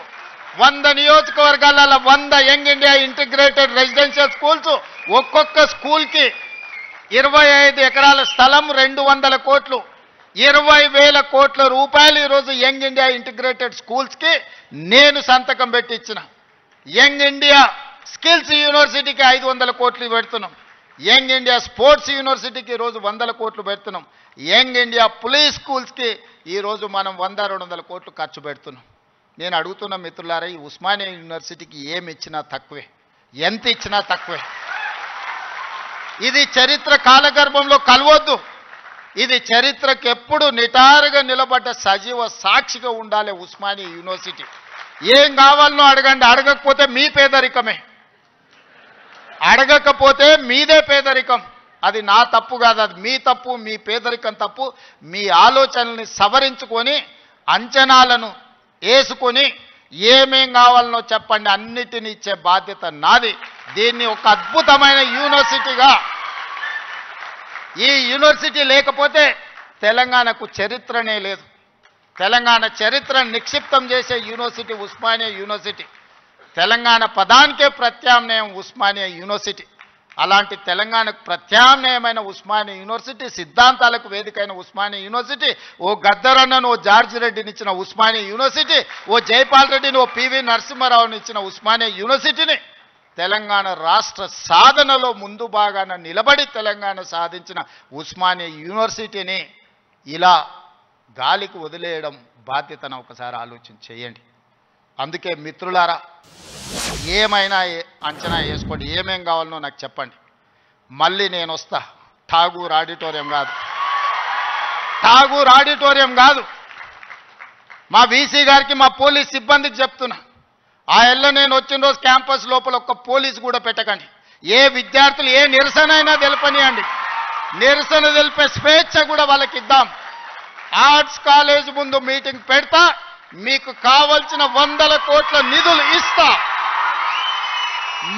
100 నియోజకవర్గాలలో 100 young India integrated residential schools, ఒక్కొక్క స్కూల్కి 25 ఎకరాల స్థలం, 200 కోట్లు, 20,000 కోట్ల రూపాయలు ఈరోజు యంగ్ ఇండియా ఇంటిగ్రేటెడ్ స్కూల్స్కి నేను సంతకం పెట్టి ఇచ్చిన. యంగ్ ఇండియా స్కిల్స్ యూనివర్సిటీకి 500 కోట్లు పెడుతున్నాం. యంగ్ ఇండియా స్పోర్ట్స్ యూనివర్సిటీకి ఈరోజు 100 కోట్లు పెడుతున్నాం. యంగ్ ఇండియా పులీస్ స్కూల్స్కి ఈరోజు మనం 100-200 కోట్లు ఖర్చు పెడుతున్నాం. నేను అడుగుతున్న మిత్రులారా, ఈ ఉస్మానియా యూనివర్సిటీకి ఏమి ఇచ్చినా తక్కువే, ఎంత ఇచ్చినా తక్కువే. ఇది చరిత్ర కాలగర్భంలో కలవద్దు. ఇది చరిత్రకు ఎప్పుడు నిటారుగా నిలబడ్డ సజీవ సాక్షిగా ఉండాలి ఉస్మానియా యూనివర్సిటీ. ఏం కావాలనో అడగండి, అడగకపోతే మీ పేదరికమే, అడగకపోతే మీదే పేదరికం. అది నా తప్పు కాదు, అది మీ తప్పు, మీ పేదరికం తప్పు. మీ ఆలోచనల్ని సవరించుకొని, అంచనాలను వేసుకొని ఏమేం కావాలనో చెప్పండి, అన్నిటిని ఇచ్చే బాధ్యత నాది. దీన్ని ఒక అద్భుతమైన యూనివర్సిటీగా, ఈ యూనివర్సిటీ లేకపోతే తెలంగాణకు చరిత్రనే లేదు. తెలంగాణ చరిత్రను నిక్షిప్తం చేసే యూనివర్సిటీ ఉస్మానియా యూనివర్సిటీ. తెలంగాణ పదానికే ప్రత్యామ్నాయం ఉస్మానియా యూనివర్సిటీ. అలాంటి తెలంగాణకు ప్రత్యామ్నాయమైన ఉస్మానియా యూనివర్సిటీ, సిద్ధాంతాలకు వేదికైన ఉస్మానియా యూనివర్సిటీ, ఓ గద్దరన్నను, ఓ జార్జి రెడ్డిని ఇచ్చిన ఉస్మానియా యూనివర్సిటీ, ఓ జైపాల్ రెడ్డిని, ఓ పివి నరసింహారావుని ఇచ్చిన ఉస్మానియా యూనివర్సిటీని తెలంగాణ రాష్ట్ర సాధనలో ముందు భాగాన నిలబడి తెలంగాణ సాధించిన ఉస్మానియా యూనివర్సిటీని ఇలా గాలికి వదిలేయడం బాధ్యతను ఒకసారి ఆలోచన చేయండి. అందుకే మిత్రులారా, ఏమైనా అంచనా వేసుకోండి, ఏమేం కావాలనో నాకు చెప్పండి. మళ్ళీ నేను వస్తా. ఠాగూర్ ఆడిటోరియం కాదు, ఠాగూర్ ఆడిటోరియం కాదు. మా వీసీ గారికి, మా పోలీస్ సిబ్బందికి చెప్తున్నా, ఆ ఎల్ల నేను వచ్చిన రోజు క్యాంపస్ లోపల ఒక్క పోలీసు కూడా పెట్టకండి. ఏ విద్యార్థులు ఏ నిరసన అయినా తెలపనియండి, నిరసన తెలిపే స్వేచ్ఛ కూడా వాళ్ళకి ఇద్దాం. ఆర్ట్స్ కాలేజ్ ముందు మీటింగ్ పెడతా, మీకు కావలసిన 100 కోట్ల నిధులు ఇస్తా.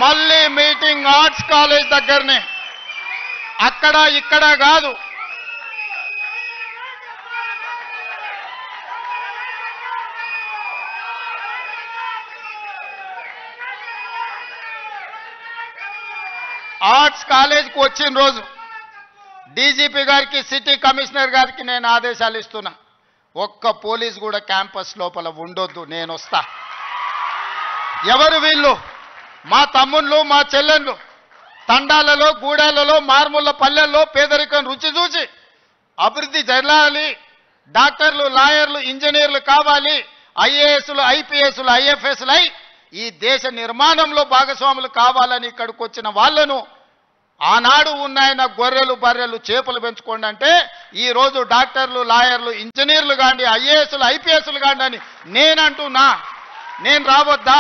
మళ్ళీ మీటింగ్ ఆర్ట్స్ కాలేజ్ దగ్గరనే, అక్కడ ఇక్కడ కాదు. ఆర్ట్స్ కాలేజ్కి వచ్చిన రోజు డీజీపీ గారికి, సిటీ కమిషనర్ గారికి నేను ఆదేశాలు ఇస్తున్నా, ఒక్క పోలీస్ కూడా క్యాంపస్ లోపల ఉండొద్దు, నేను వస్తా. ఎవరు వీళ్ళు? మా తమ్ముళ్ళు, మా చెల్లెళ్ళు తండాలలో, గూడాలలో, మారుమూల పల్లెల్లో పేదరికం రుచి చూసి అభివృద్ధి జరగాలి, డాక్టర్లు, లాయర్లు, ఇంజనీర్లు కావాలి, ఐఏఎస్లు, ఐపీఎస్లు, ఐఎఫ్ఎస్లు అయి ఈ దేశ నిర్మాణంలో భాగస్వాములు కావాలని ఇక్కడికి వచ్చిన వాళ్ళను ఆనాడు ఉన్నాయన గొర్రెలు, బర్రెలు, చేపలు పెంచుకోండి అంటే ఈరోజు డాక్టర్లు, లాయర్లు, ఇంజనీర్లు కాండి, ఐఏఎస్లు, ఐపీఎస్లు కాండి అని నేనంటున్నా. నేను రావద్దా?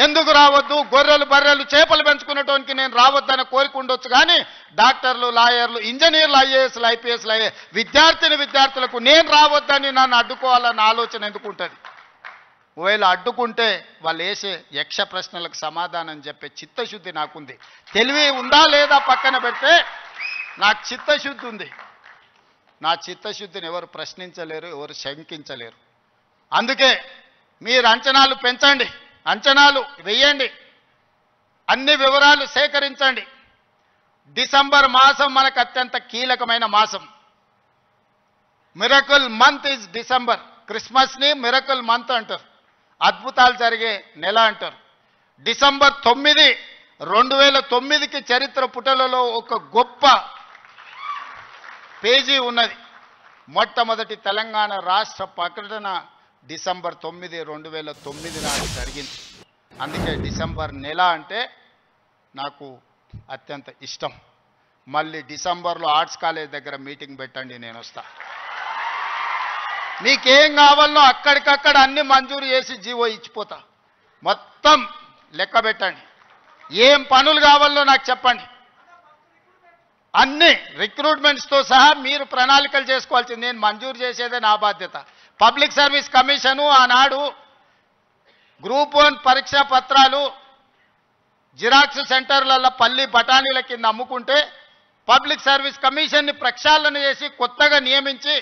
ఎందుకు రావద్దు? గొర్రెలు, బర్రెలు, చేపలు పెంచుకునేటోనికి నేను రావద్దని కోరిక ఉండొచ్చు, కానీ డాక్టర్లు, లాయర్లు, ఇంజనీర్లు, ఐఏఎస్లు, ఐపీఎస్లు అయ్యే విద్యార్థులకు నేను రావద్దని నన్ను అడ్డుకోవాలన్న ఆలోచన ఎందుకు ఉంటుంది? ఒకవేళ అడ్డుకుంటే వాళ్ళు వేసే యక్ష ప్రశ్నలకు సమాధానం చెప్పే చిత్తశుద్ధి నాకుంది. తెలివి ఉందా లేదా పక్కన పెడితే నాకు చిత్తశుద్ధి ఉంది. నా చిత్తశుద్ధిని ఎవరు ప్రశ్నించలేరు, ఎవరు శంకించలేరు. అందుకే మీరు అంచనాలు పెంచండి, అంచనాలు వేయండి, అన్ని వివరాలు సేకరించండి. డిసెంబర్ మాసం మనకు అత్యంత కీలకమైన మాసం. Miracle month is December. క్రిస్మస్ని మిరకల్ మంత్ అంటారు, అద్భుతాలు జరిగే నెల అంటారు. డిసెంబర్ 9, 2009కి చరిత్ర పుటలలో ఒక గొప్ప పేజీ ఉన్నది. మొట్టమొదటి తెలంగాణ రాష్ట్ర ప్రకటన డిసెంబర్ 9, 2009 నాడు జరిగింది. అందుకే డిసెంబర్ నెల అంటే నాకు అత్యంత ఇష్టం. మళ్ళీ డిసెంబర్లో ఆర్ట్స్ కాలేజ్ దగ్గర మీటింగ్ పెట్టండి, నేను వస్తా. మీకేం కావాలనో అక్కడికక్కడ అన్ని మంజూరు చేసి జీవో ఇచ్చిపోతా. మొత్తం లెక్క పెట్టండి, ఏం పనులు కావాలో నాకు చెప్పండి. అన్ని రిక్రూట్మెంట్స్తో సహా మీరు ప్రణాళికలు చేసుకోవాల్సింది. నేను మంజూరు చేసేదే నా బాధ్యత. పబ్లిక్ సర్వీస్ కమిషను ఆనాడు గ్రూప్ 1 పరీక్షా పత్రాలు జిరాక్స్ సెంటర్లలో పల్లి బఠానీల కింద అమ్ముకుంటే పబ్లిక్ సర్వీస్ కమిషన్ని ప్రక్షాళన చేసి కొత్తగా నియమించి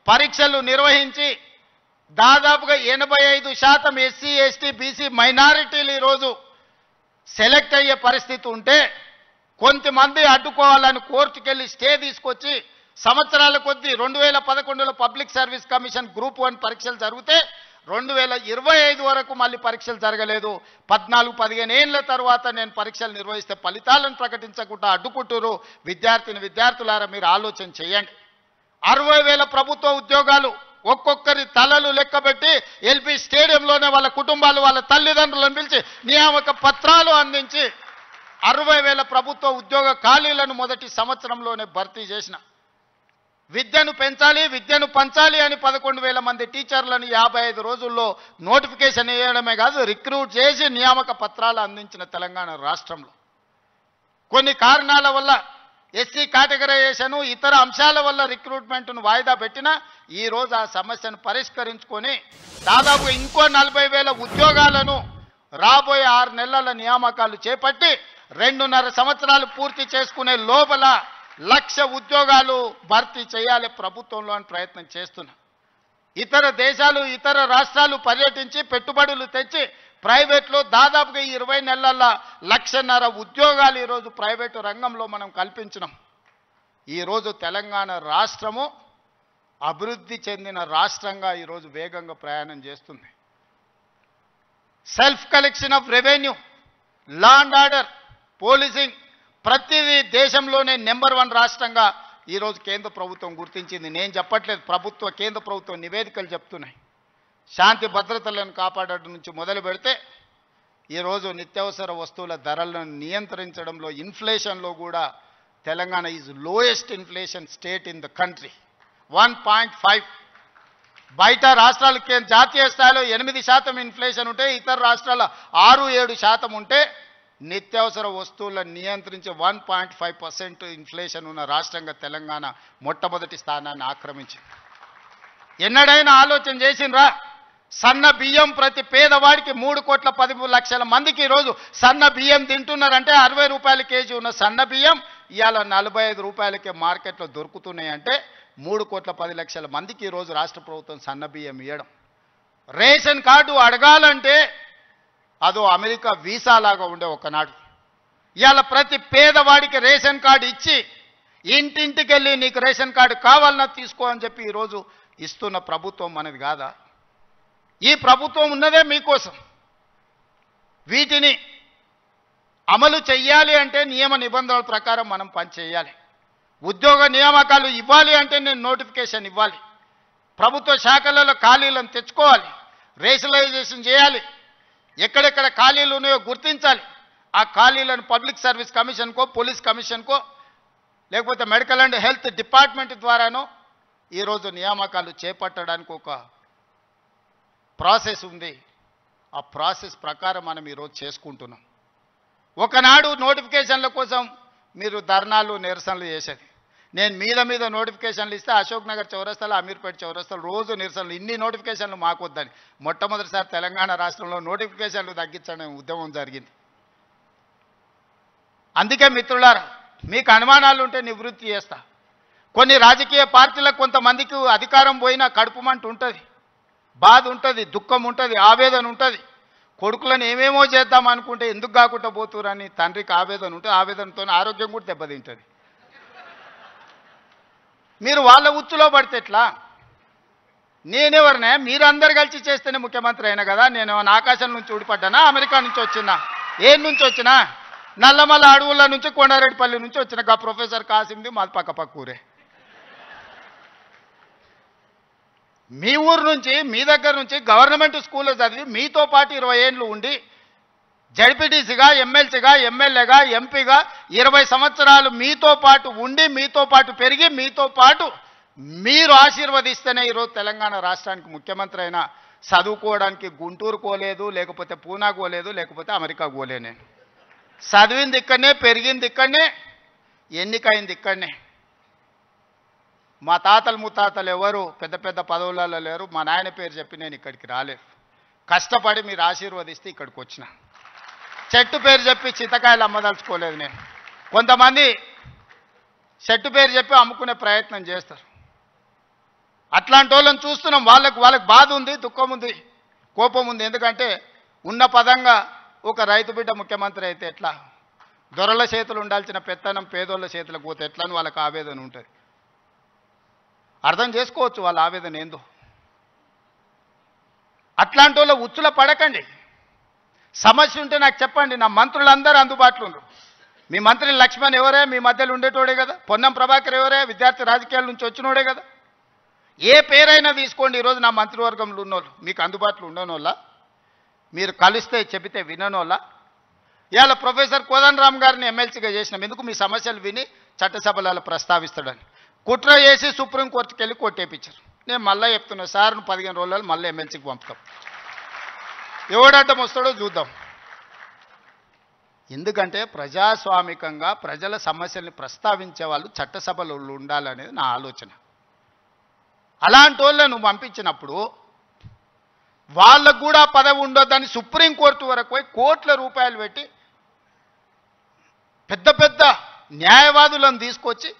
పరీక్షలు నిర్వహించి దాదాపుగా 85% ఎస్సీ, ఎస్టీ, బీసీ మైనారిటీలు ఈరోజు సెలెక్ట్ అయ్యే పరిస్థితి ఉంటే కొంతమంది అడ్డుకోవాలని కోర్టుకెళ్ళి స్టే తీసుకొచ్చి సంవత్సరాల కొద్దీ 2011లో పబ్లిక్ సర్వీస్ కమిషన్ గ్రూప్ 1 పరీక్షలు జరిగితే 2025 వరకు మళ్ళీ పరీక్షలు జరగలేదు. 14-15 ఏళ్ల తర్వాత నేను పరీక్షలు నిర్వహిస్తే ఫలితాలను ప్రకటించకుండా అడ్డుకుంటారు. విద్యార్థులారా మీరు ఆలోచన చేయండి. 60,000 ప్రభుత్వ ఉద్యోగాలు ఒక్కొక్కరి తలలు లెక్కబెట్టి ఎల్బీ స్టేడియంలోనే వాళ్ళ కుటుంబాలు, వాళ్ళ తల్లిదండ్రులను పిలిచి నియామక పత్రాలు అందించి 60,000 ప్రభుత్వ ఉద్యోగ ఖాళీలను మొదటి సంవత్సరంలోనే భర్తీ చేసిన. విద్యను పెంచాలి, విద్యను పంచాలి అని 11,000 మంది టీచర్లను 55 రోజుల్లో నోటిఫికేషన్ ఇవ్వడమే కాదు, రిక్రూట్ చేసి నియామక పత్రాలు అందించిన తెలంగాణ రాష్ట్రంలో కొన్ని కారణాల వల్ల ఎస్సీ కేటగరైజేషన్, ఇతర అంశాల వల్ల రిక్రూట్మెంట్ను వాయిదా పెట్టినా ఈరోజు ఆ సమస్యను పరిష్కరించుకొని దాదాపు ఇంకో 40,000 ఉద్యోగాలను రాబోయే 6 నెలల నియామకాలు చేపట్టి 2.5 సంవత్సరాలు పూర్తి చేసుకునే లోపల 1,00,000 ఉద్యోగాలు భర్తీ చేయాలి ప్రభుత్వంలో అని ప్రయత్నం చేస్తున్నా. ఇతర దేశాలు, ఇతర రాష్ట్రాలు పర్యటించి పెట్టుబడులు తెచ్చి ప్రైవేట్లో దాదాపుగా 20 నెలల్లో 1,50,000 ఉద్యోగాలు ఈరోజు ప్రైవేటు రంగంలో మనం కల్పించినాం. ఈరోజు తెలంగాణ రాష్ట్రము అభివృద్ధి చెందిన రాష్ట్రంగా ఈరోజు వేగంగా ప్రయాణం చేస్తుంది. Self collection of revenue law and order, policing ప్రతిదీ దేశంలోనే నెంబర్ 1 రాష్ట్రంగా ఈరోజు కేంద్ర ప్రభుత్వం గుర్తించింది. నేను చెప్పట్లేదు, కేంద్ర ప్రభుత్వం నివేదికలు చెప్తున్నాయి. శాంతి భద్రతలను కాపాడడం నుంచి మొదలు పెడితే ఈరోజు నిత్యావసర వస్తువుల ధరలను నియంత్రించడంలో, ఇన్ఫ్లేషన్లో కూడా Telangana is lowest inflation state in the country. 1.5. బయట రాష్ట్రాలకి జాతీయ స్థాయిలో 8% ఇన్ఫ్లేషన్ ఉంటే, ఇతర రాష్ట్రాల 6-7% ఉంటే, నిత్యావసర వస్తువులను నియంత్రించే 1.5% ఇన్ఫ్లేషన్ ఉన్న రాష్ట్రంగా తెలంగాణ మొట్టమొదటి స్థానాన్ని ఆక్రమించింది. ఎన్నడైనా ఆలోచన చేసిండ్రా? సన్న బియ్యం ప్రతి పేదవాడికి 3,10,00,000 మందికి ఈరోజు సన్న బియ్యం తింటున్నారంటే, 60 రూపాయల కేజీ ఉన్న సన్న బియ్యం ఇవాళ 45 రూపాయలకే మార్కెట్లో దొరుకుతున్నాయంటే 3,10,00,000 మందికి ఈరోజు రాష్ట్ర ప్రభుత్వం సన్న బియ్యం ఇవ్వడం. రేషన్ కార్డు అడగాలంటే అదో అమెరికా వీసా లాగా ఉండే ఒకనాడు. ఇవాళ ప్రతి పేదవాడికి రేషన్ కార్డు ఇచ్చి ఇంటింటికి వెళ్ళి నీకు రేషన్ కార్డు కావాలన్నా తీసుకో అని చెప్పి ఈరోజు ఇస్తున్న ప్రభుత్వం మనది కాదా? ఈ ప్రభుత్వం ఉన్నదే మీకోసం. వీటిని అమలు చెయ్యాలి అంటే నియమ నిబంధనల ప్రకారం మనం పనిచేయాలి. ఉద్యోగ నియామకాలు ఇవ్వాలి అంటే నేను నోటిఫికేషన్ ఇవ్వాలి. ప్రభుత్వ శాఖలలో ఖాళీలను తెచ్చుకోవాలి, రేషనలైజేషన్ చేయాలి, ఎక్కడెక్కడ ఖాళీలు ఉన్నాయో గుర్తించాలి. ఆ ఖాళీలను పబ్లిక్ సర్వీస్ కమిషన్కో, పోలీస్ కమిషన్కో, లేకపోతే మెడికల్ అండ్ హెల్త్ డిపార్ట్మెంట్ ద్వారానో ఈరోజు నియామకాలు చేపట్టడానికి ఒక ప్రాసెస్ ఉంది. ఆ ప్రాసెస్ ప్రకారం మనం ఈరోజు చేసుకుంటున్నాం. ఒకనాడు నోటిఫికేషన్ల కోసం మీరు ధర్నాలు, నిరసనలు చేసేది. నేను మీద నోటిఫికేషన్లు ఇస్తే అశోక్ నగర్ చౌరస్తాలు, అమీర్పేట చౌరస్తాలు రోజు నిరసనలు. ఇన్ని నోటిఫికేషన్లు మాకు వద్దని మొట్టమొదటిసారి తెలంగాణ రాష్ట్రంలో నోటిఫికేషన్లు తగ్గించడం ఉద్యమం జరిగింది. అందుకే మిత్రులారా, మీకు అనుమానాలు ఉంటే నివృత్తి చేస్తా. కొన్ని రాజకీయ పార్టీలకు కొంతమందికి అధికారం పోయినా కడుపుమంట ఉంటుంది, బాధ ఉంటుంది, దుఃఖం ఉంటుంది, ఆవేదన ఉంటుంది. కొడుకులను ఏమేమో చేద్దాం అనుకుంటే ఎందుకు కాకుండా పోతురని తండ్రికి ఆవేదన ఉంటుంది. ఆవేదనతో ఆరోగ్యం కూడా దెబ్బతింటుంది. మీరు వాళ్ళ ఉచ్చులో పడితే ఎట్లా? నేనెవరినే? మీరందరు కలిసి చేస్తేనే ముఖ్యమంత్రి అయినా కదా. నేను ఆకాశం నుంచి ఊడిపడ్డానా? అమెరికా నుంచి వచ్చినా? ఏం నుంచి వచ్చినా? నల్లమల్ల అడవుల నుంచి, కొండారెడ్డిపల్లి నుంచి వచ్చిన గా ప్రొఫెసర్ కాసింది మాది పక్క ఊరే. మీ ఊరు నుంచి, మీ దగ్గర నుంచి గవర్నమెంట్ స్కూల్లో చదివి మీతో పాటు 20 ఏళ్ళు ఉండి జడ్పీటీసీగా, ఎమ్మెల్సీగా, ఎమ్మెల్యేగా, ఎంపీగా 20 సంవత్సరాలు మీతో పాటు ఉండి, మీతో పాటు పెరిగి, మీతో పాటు మీరు ఆశీర్వదిస్తేనే ఈరోజు తెలంగాణ రాష్ట్రానికి ముఖ్యమంత్రి అయినా. చదువుకోవడానికి గుంటూరు పోలేదు, లేకపోతే పూనా పోలేదు, లేకపోతే అమెరికా పోలే. నేను చదివింది ఇక్కడనే, పెరిగింది ఇక్కడనే, ఎన్నికైంది ఇక్కడనే. మా తాతలు ముత్తాతలు ఎవరు పెద్ద పెద్ద పదవులలో లేరు. మా నాయన పేరు చెప్పి నేను ఇక్కడికి రాలేదు. కష్టపడి మీరు ఆశీర్వదిస్తే ఇక్కడికి వచ్చిన. చెట్టు పేరు చెప్పి చింతకాయలు అమ్మదలుచుకోలేదు నేను. కొంతమంది చెట్టు పేరు చెప్పి అమ్ముకునే ప్రయత్నం చేస్తారు. అట్లాంటి వాళ్ళని చూస్తున్నాం. వాళ్ళకి బాధ ఉంది, దుఃఖం ఉంది, కోపం ఉంది. ఎందుకంటే ఉన్న పదంగా ఒక రైతు బిడ్డ ముఖ్యమంత్రి అయితే ఎట్లా, దొరల చేతులు ఉండాల్సిన పెత్తనం పేదోళ్ళ చేతులకు పోతే ఎట్లా అని వాళ్ళకి ఆవేదన ఉంటుంది. అర్థం చేసుకోవచ్చు వాళ్ళ ఆవేదన ఏందో. అట్లాంటి వాళ్ళ ఉచ్చుల పడకండి. సమస్య ఉంటే నాకు చెప్పండి. నా మంత్రులందరూ అందుబాటులో ఉన్నారు. మీ మంత్రి లక్ష్మణ్ ఎవరే? మీ మధ్యలో ఉండేటోడే కదా. పొన్నం ప్రభాకర్ ఎవరే? విద్యార్థి రాజకీయాల నుంచి వచ్చినోడే కదా. ఏ పేరైనా తీసుకోండి. ఈరోజు నా మంత్రివర్గంలో ఉన్నోళ్ళు మీకు అందుబాటులో ఉండనోళ్ళ, మీరు కలిస్తే చెబితే విననోళ్ళ. ఇవాళ ప్రొఫెసర్ కోదండరామ్ గారిని ఎమ్మెల్సీగా చేసినాం. ఎందుకు? మీ సమస్యలు విని చట్టసభలలో ప్రస్తావిస్తాడని. కుట్ర చేసి సుప్రీంకోర్టుకి వెళ్ళి కొట్టేపించారు. నేను మళ్ళీ చెప్తున్నా, సార్ 15 రోజులలో మళ్ళీ ఎమ్మెల్సీకి పంపుతాం. ఎవడడ్డం వస్తాడో చూద్దాం. ఎందుకంటే ప్రజాస్వామికంగా ప్రజల సమస్యల్ని ప్రస్తావించే వాళ్ళు చట్టసభలో ఉండాలనేది నా ఆలోచన. అలాంటి వాళ్ళను పంపించినప్పుడు వాళ్ళకు కూడా పదవి ఉండొద్దని సుప్రీంకోర్టు వరకు పోయి కోట్ల రూపాయలు పెట్టి పెద్ద పెద్ద న్యాయవాదులను తీసుకొచ్చి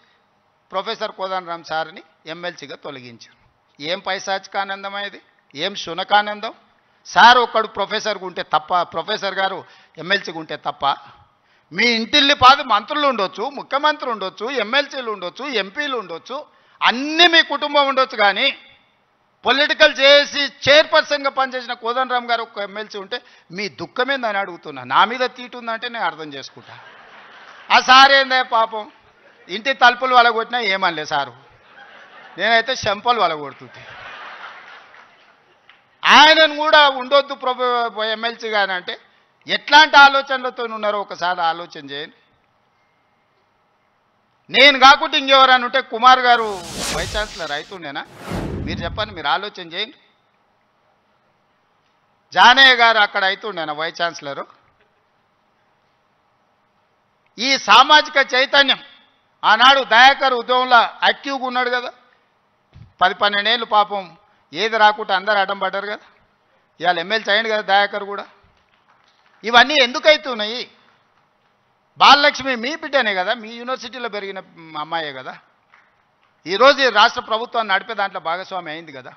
ప్రొఫెసర్ కోదండరామ్ సార్ని ఎమ్మెల్సీగా తొలగించారు. ఏం పైశాచికానందం ఇది? ఏం శునకానందం? సార్ ఒక్కడు ప్రొఫెసర్గా ఉంటే తప్ప, ప్రొఫెసర్ గారు ఎమ్మెల్సీగా ఉంటే తప్ప? మీ ఇంటిల్లి పాది మంత్రులు ఉండొచ్చు, ముఖ్యమంత్రి ఉండొచ్చు, ఎమ్మెల్సీలు ఉండొచ్చు, ఎంపీలు ఉండొచ్చు, అన్నీ మీ కుటుంబం ఉండొచ్చు. కానీ పొలిటికల్ చేసి చైర్పర్సన్గా పనిచేసిన కోదండరామ్ గారు ఒక ఎమ్మెల్సీ ఉంటే మీ దుఃఖమేందని అడుగుతున్నా. నా మీద తీటు ఉందంటే నేను అర్థం చేసుకుంటా. ఆ సార్ ఏందే పాపం ఇంటి తలుపులు వలగొట్టినా ఏమనలే సారు, నేనైతే చెంపలు వలగొడుతుంటే. ఆయనను కూడా ఉండొద్దు ఎమ్మెల్సీ గాని అంటే ఎట్లాంటి ఆలోచనలతో ఉన్నారో ఒకసారి ఆలోచన చేయండి. నేను కాకుండా ఇంకెవరైనా ఉంటే కుమార్ గారు వైస్ ఛాన్సలర్ అవుతుండేనా? మీరు చెప్పండి, మీరు ఆలోచన చేయండి. జానయ్య గారు అక్కడ అవుతుండేనా వైస్ ఛాన్సలరు? ఈ సామాజిక చైతన్యం ఆనాడు దయాకర్ ఉద్యమంలో యాక్టివ్గా ఉన్నాడు కదా, 10-12 ఏళ్ళు పాపం ఏది రాకుండా అందరు అడ్డం పడ్డారు కదా. ఇవాళ ఎమ్మెల్సీ అయ్యింది కదా దయాకర్ కూడా. ఇవన్నీ ఎందుకు అవుతున్నాయి? బాలలక్ష్మి మీ బిడ్డనే కదా, మీ యూనివర్సిటీలో పెరిగిన అమ్మాయే కదా. ఈరోజు ఈ రాష్ట్ర ప్రభుత్వాన్ని నడిపే దాంట్లో భాగస్వామి అయింది కదా.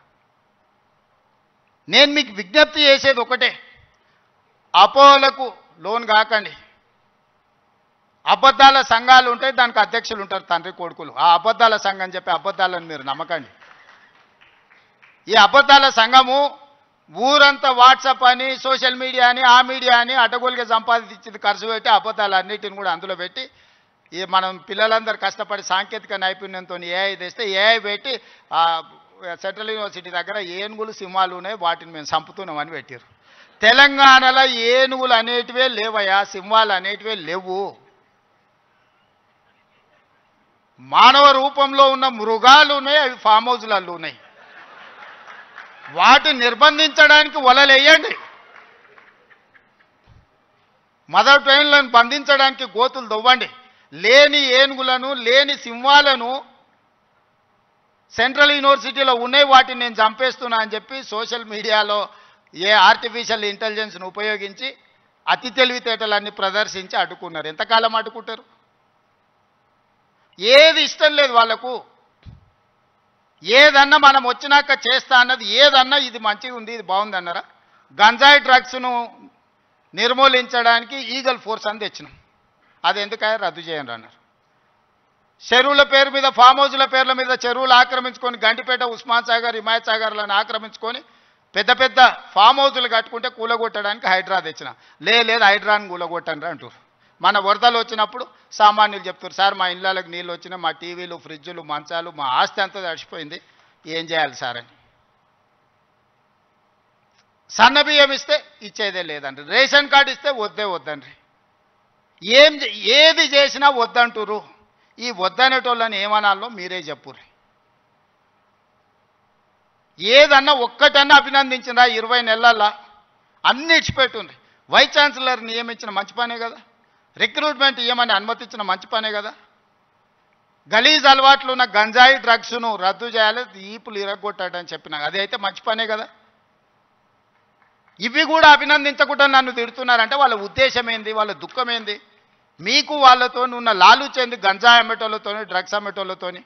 నేను మీకు విజ్ఞప్తి చేసేది ఒకటే, అపోహలకు లోన్ కాకండి. అబద్ధాల సంఘాలు ఉంటాయి, దానికి అధ్యక్షులు ఉంటారు, తండ్రి కొడుకులు. ఆ అబద్ధాల సంఘం చెప్పే అబద్ధాలను మీరు నమ్మకండి. ఈ అబద్ధాల సంఘము ఊరంతా వాట్సాప్ అని, సోషల్ మీడియా అని, ఆ మీడియా అని అడ్డగోలుగా సంపాదించింది ఖర్చు పెట్టి అబద్ధాలన్నిటిని కూడా అందులో పెట్టి ఈ మనం పిల్లలందరూ కష్టపడి సాంకేతిక నైపుణ్యంతో ఏఐ తెస్తే ఏఐ పెట్టి సెంట్రల్ యూనివర్సిటీ దగ్గర ఏనుగులు సింహాలు ఉన్నాయి, వాటిని మేము చంపుతున్నామని పెట్టారు. తెలంగాణలో ఏనుగులు అనేటివే లేవయా, సింహాలు అనేటివే లేవు. మానవ రూపంలో ఉన్న మృగాలు ఉన్నాయి, అవి ఫామ్ హౌజ్లలో ఉన్నాయి. వాటిని నిర్బంధించడానికి వలలేయండి. మదర్ ట్రైన్లను బంధించడానికి గోతులు దవ్వండి. లేని ఏనుగులను, లేని సింహాలను సెంట్రల్ యూనివర్సిటీలో ఉన్నాయి, వాటిని నేను చంపేస్తున్నా అని చెప్పి సోషల్ మీడియాలో ఆర్టిఫిషియల్ ఇంటెలిజెన్స్ను ఉపయోగించి అతి తెలివితేటలన్నీ ప్రదర్శించి అడ్డుకున్నారు. ఎంతకాలం అడ్డుకుంటారు? ఏది ఇష్టం లేదు వాళ్ళకు. ఏదన్నా మనం వచ్చినాక చేస్తా అన్నది ఏదన్నా ఇది మంచిగా ఉంది, ఇది బాగుంది అన్నారా? గంజాయి డ్రగ్స్ను నిర్మూలించడానికి ఈగల్ ఫోర్స్ అని తెచ్చినాం, అది ఎందుకయ్యా రద్దు చేయండి అన్నారు. చెరువుల పేరు మీద, ఫామ్ హౌజ్ల పేర్ల మీద చెరువులు ఆక్రమించుకొని గండిపేట, ఉస్మాన్ సాగర్, హిమాయత్ సాగర్లను ఆక్రమించుకొని పెద్ద పెద్ద ఫామ్ హౌజులు కట్టుకుంటే కూలగొట్టడానికి హైడ్రా తెచ్చిన. లేదు హైడ్రాని కూలగొట్టండి అంటారు. మన వరదలు వచ్చినప్పుడు సామాన్యులు చెప్తారు, సార్ మా ఇళ్ళకి నీళ్ళు వచ్చినాయి, మా టీవీలు, ఫ్రిడ్జులు, మంచాలు, మా ఆస్తి అంతా తడిచిపోయింది, ఏం చేయాలి సార్ అని. సన్న బియ్యం ఇస్తే ఇచ్చేదే లేదండి, రేషన్ కార్డు ఇస్తే వద్దండి. ఏది చేసినా వద్దంటురు. ఈ వద్దనేటోళ్ళని ఏమనాలో మీరే చెప్పుర్రి. ఏదన్నా ఒక్కటన్నా అభినందించినా 20 నెలల్లో అన్ని ఇచ్చిపెట్టుండ్రి. వైస్ ఛాన్సలర్ నియమించిన మంచి పనే కదా, రిక్రూట్మెంట్ ఇవ్వమని అనుమతించిన మంచి పనే కదా. గలీజ్ అలవాట్లు ఉన్న గంజాయి డ్రగ్స్ను రద్దు చేయాలి, ఈపులు ఇరగొట్టాడని చెప్పిన అది అయితే మంచి పనే కదా. ఇవి కూడా అభినందించకుండా నన్ను తిడుతున్నారంటే వాళ్ళ ఉద్దేశం ఏంది, వాళ్ళ దుఃఖం ఏంది? మీకు వాళ్ళతో ఉన్న లాలుచేంది, గంజాయి అమ్మేటోళ్ళతోని, డ్రగ్స్ అమ్మేటోళ్ళతోని.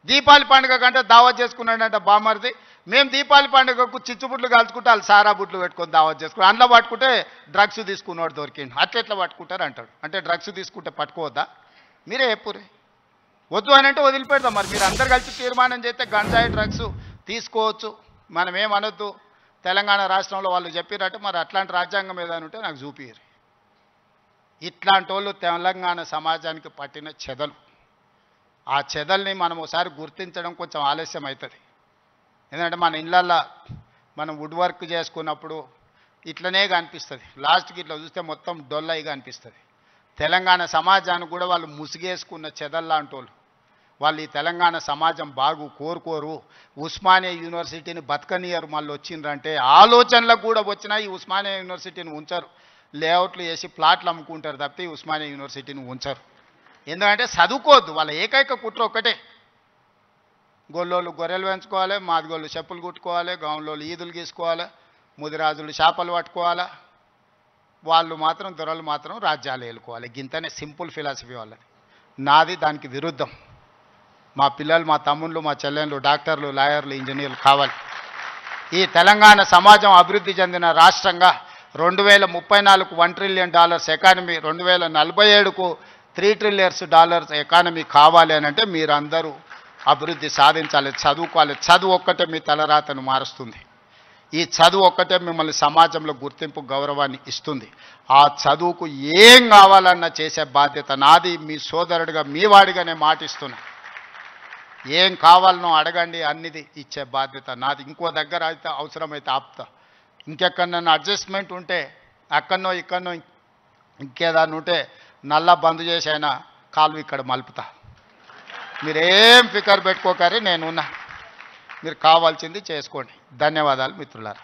దీపావళి పండుగ కంటే దావత్ చేసుకున్నాడంటే బామర్ది, మేము దీపావళి పండుగకు చిచ్చుబుట్లు కాల్చుకుంటే వాళ్ళు సారా బుట్లు పెట్టుకొని దావత్ చేసుకుని అందులో పట్టుకుంటే డ్రగ్స్ తీసుకున్నాడు దొరికిండు. అట్లెట్లా పట్టుకుంటారు అంటాడు. అంటే డ్రగ్స్ తీసుకుంటే పట్టుకోవద్దా? మీరే చెప్పురే. వద్దు అని అంటే వదిలిపెడదాం. మరి మీరు అందరు కలిసి తీర్మానం చేస్తే గంజాయి డ్రగ్స్ తీసుకోవచ్చు, మనం ఏమనొద్దు. తెలంగాణ రాష్ట్రంలో వాళ్ళు చెప్పినట్టు మరి అట్లాంటి రాజ్యాంగం ఏదైనా ఉంటే నాకు చూపిరు. ఇట్లాంటి వాళ్ళు తెలంగాణ సమాజానికి పట్టిన చెదలు. ఆ చెదల్ని మనం ఒకసారి గుర్తించడం కొంచెం ఆలస్యం అవుతుంది. ఎందుకంటే మన ఇళ్ళల్లో మనం వుడ్ వర్క్ చేసుకున్నప్పుడు ఇట్లనే కనిపిస్తుంది, లాస్ట్కి ఇట్లా చూస్తే మొత్తం డొల్లయిగా అనిపిస్తుంది. తెలంగాణ సమాజానికి కూడా వాళ్ళు ముసిగేసుకున్న చెదల్లాంటి వాళ్ళు. వాళ్ళు ఈ తెలంగాణ సమాజం బాగు కోరుకోరు. ఉస్మానియా యూనివర్సిటీని బతకనియరు. మళ్ళీ వచ్చిండ్రంటే ఆలోచనలకు కూడా వచ్చినా ఈ ఉస్మానియా యూనివర్సిటీని ఉంచరు. లేఅవుట్లు వేసి ప్లాట్లు అమ్ముకుంటారు తప్పితే ఈ ఉస్మానియా యూనివర్సిటీని ఉంచరు. ఎందుకంటే చదువుకోవద్దు. వాళ్ళ ఏకైక కుట్ర ఒక్కటే, గొల్లోళ్ళు గొర్రెలు పెంచుకోవాలి, మాదిగోళ్ళు చెప్పులు కుట్టుకోవాలి, గౌన్లోళ్ళు ఈదులు గీసుకోవాలి, ముదిరాజులు చేపలు పట్టుకోవాలి, వాళ్ళు మాత్రం దొరలు మాత్రం రాజ్యాలు ఏలుకోవాలి. గింతనే సింపుల్ ఫిలాసఫీ వాళ్ళది. నాది దానికి విరుద్ధం. మా పిల్లలు, మా తమ్ముళ్ళు, మా చెల్లెళ్ళు డాక్టర్లు, లాయర్లు, ఇంజనీర్లు కావాలి. ఈ తెలంగాణ సమాజం అభివృద్ధి చెందిన రాష్ట్రంగా 2034కు $1 ట్రిలియన్ ఎకానమీ, 2047కు $3 ట్రిలియన్ ఎకానమీ కావాలి అని అంటే మీరందరూ అభివృద్ధి సాధించాలి, చదువుకోవాలి. చదువు ఒక్కటే మీ తలరాతను మారుస్తుంది. ఈ చదువు ఒక్కటే మిమ్మల్ని సమాజంలో గుర్తింపు గౌరవాన్ని ఇస్తుంది. ఆ చదువుకు ఏం కావాలన్నా చేసే బాధ్యత నాది. మీ సోదరుడిగా మీ వాడిగా నేను మాటిస్తున్నా. ఏం కావాలనో అడగండి, అన్నిది ఇచ్చే బాధ్యత నాది. ఇంకో దగ్గర అయితే అవసరమైతే ఆపుతా. ఇంకెక్కడన్నా అడ్జస్ట్మెంట్ ఉంటే అక్కడనో ఇక్కడనో ఇంకేదాన్ని ఉంటే నల్లా బంద్ చేసి అయినా కాలు ఇక్కడ మలుపుతా. మీరేం ఫికర్ పెట్టుకోకరి, నేనున్నా. మీరు కావాల్సింది చేసుకోండి. ధన్యవాదాలు మిత్రులారా.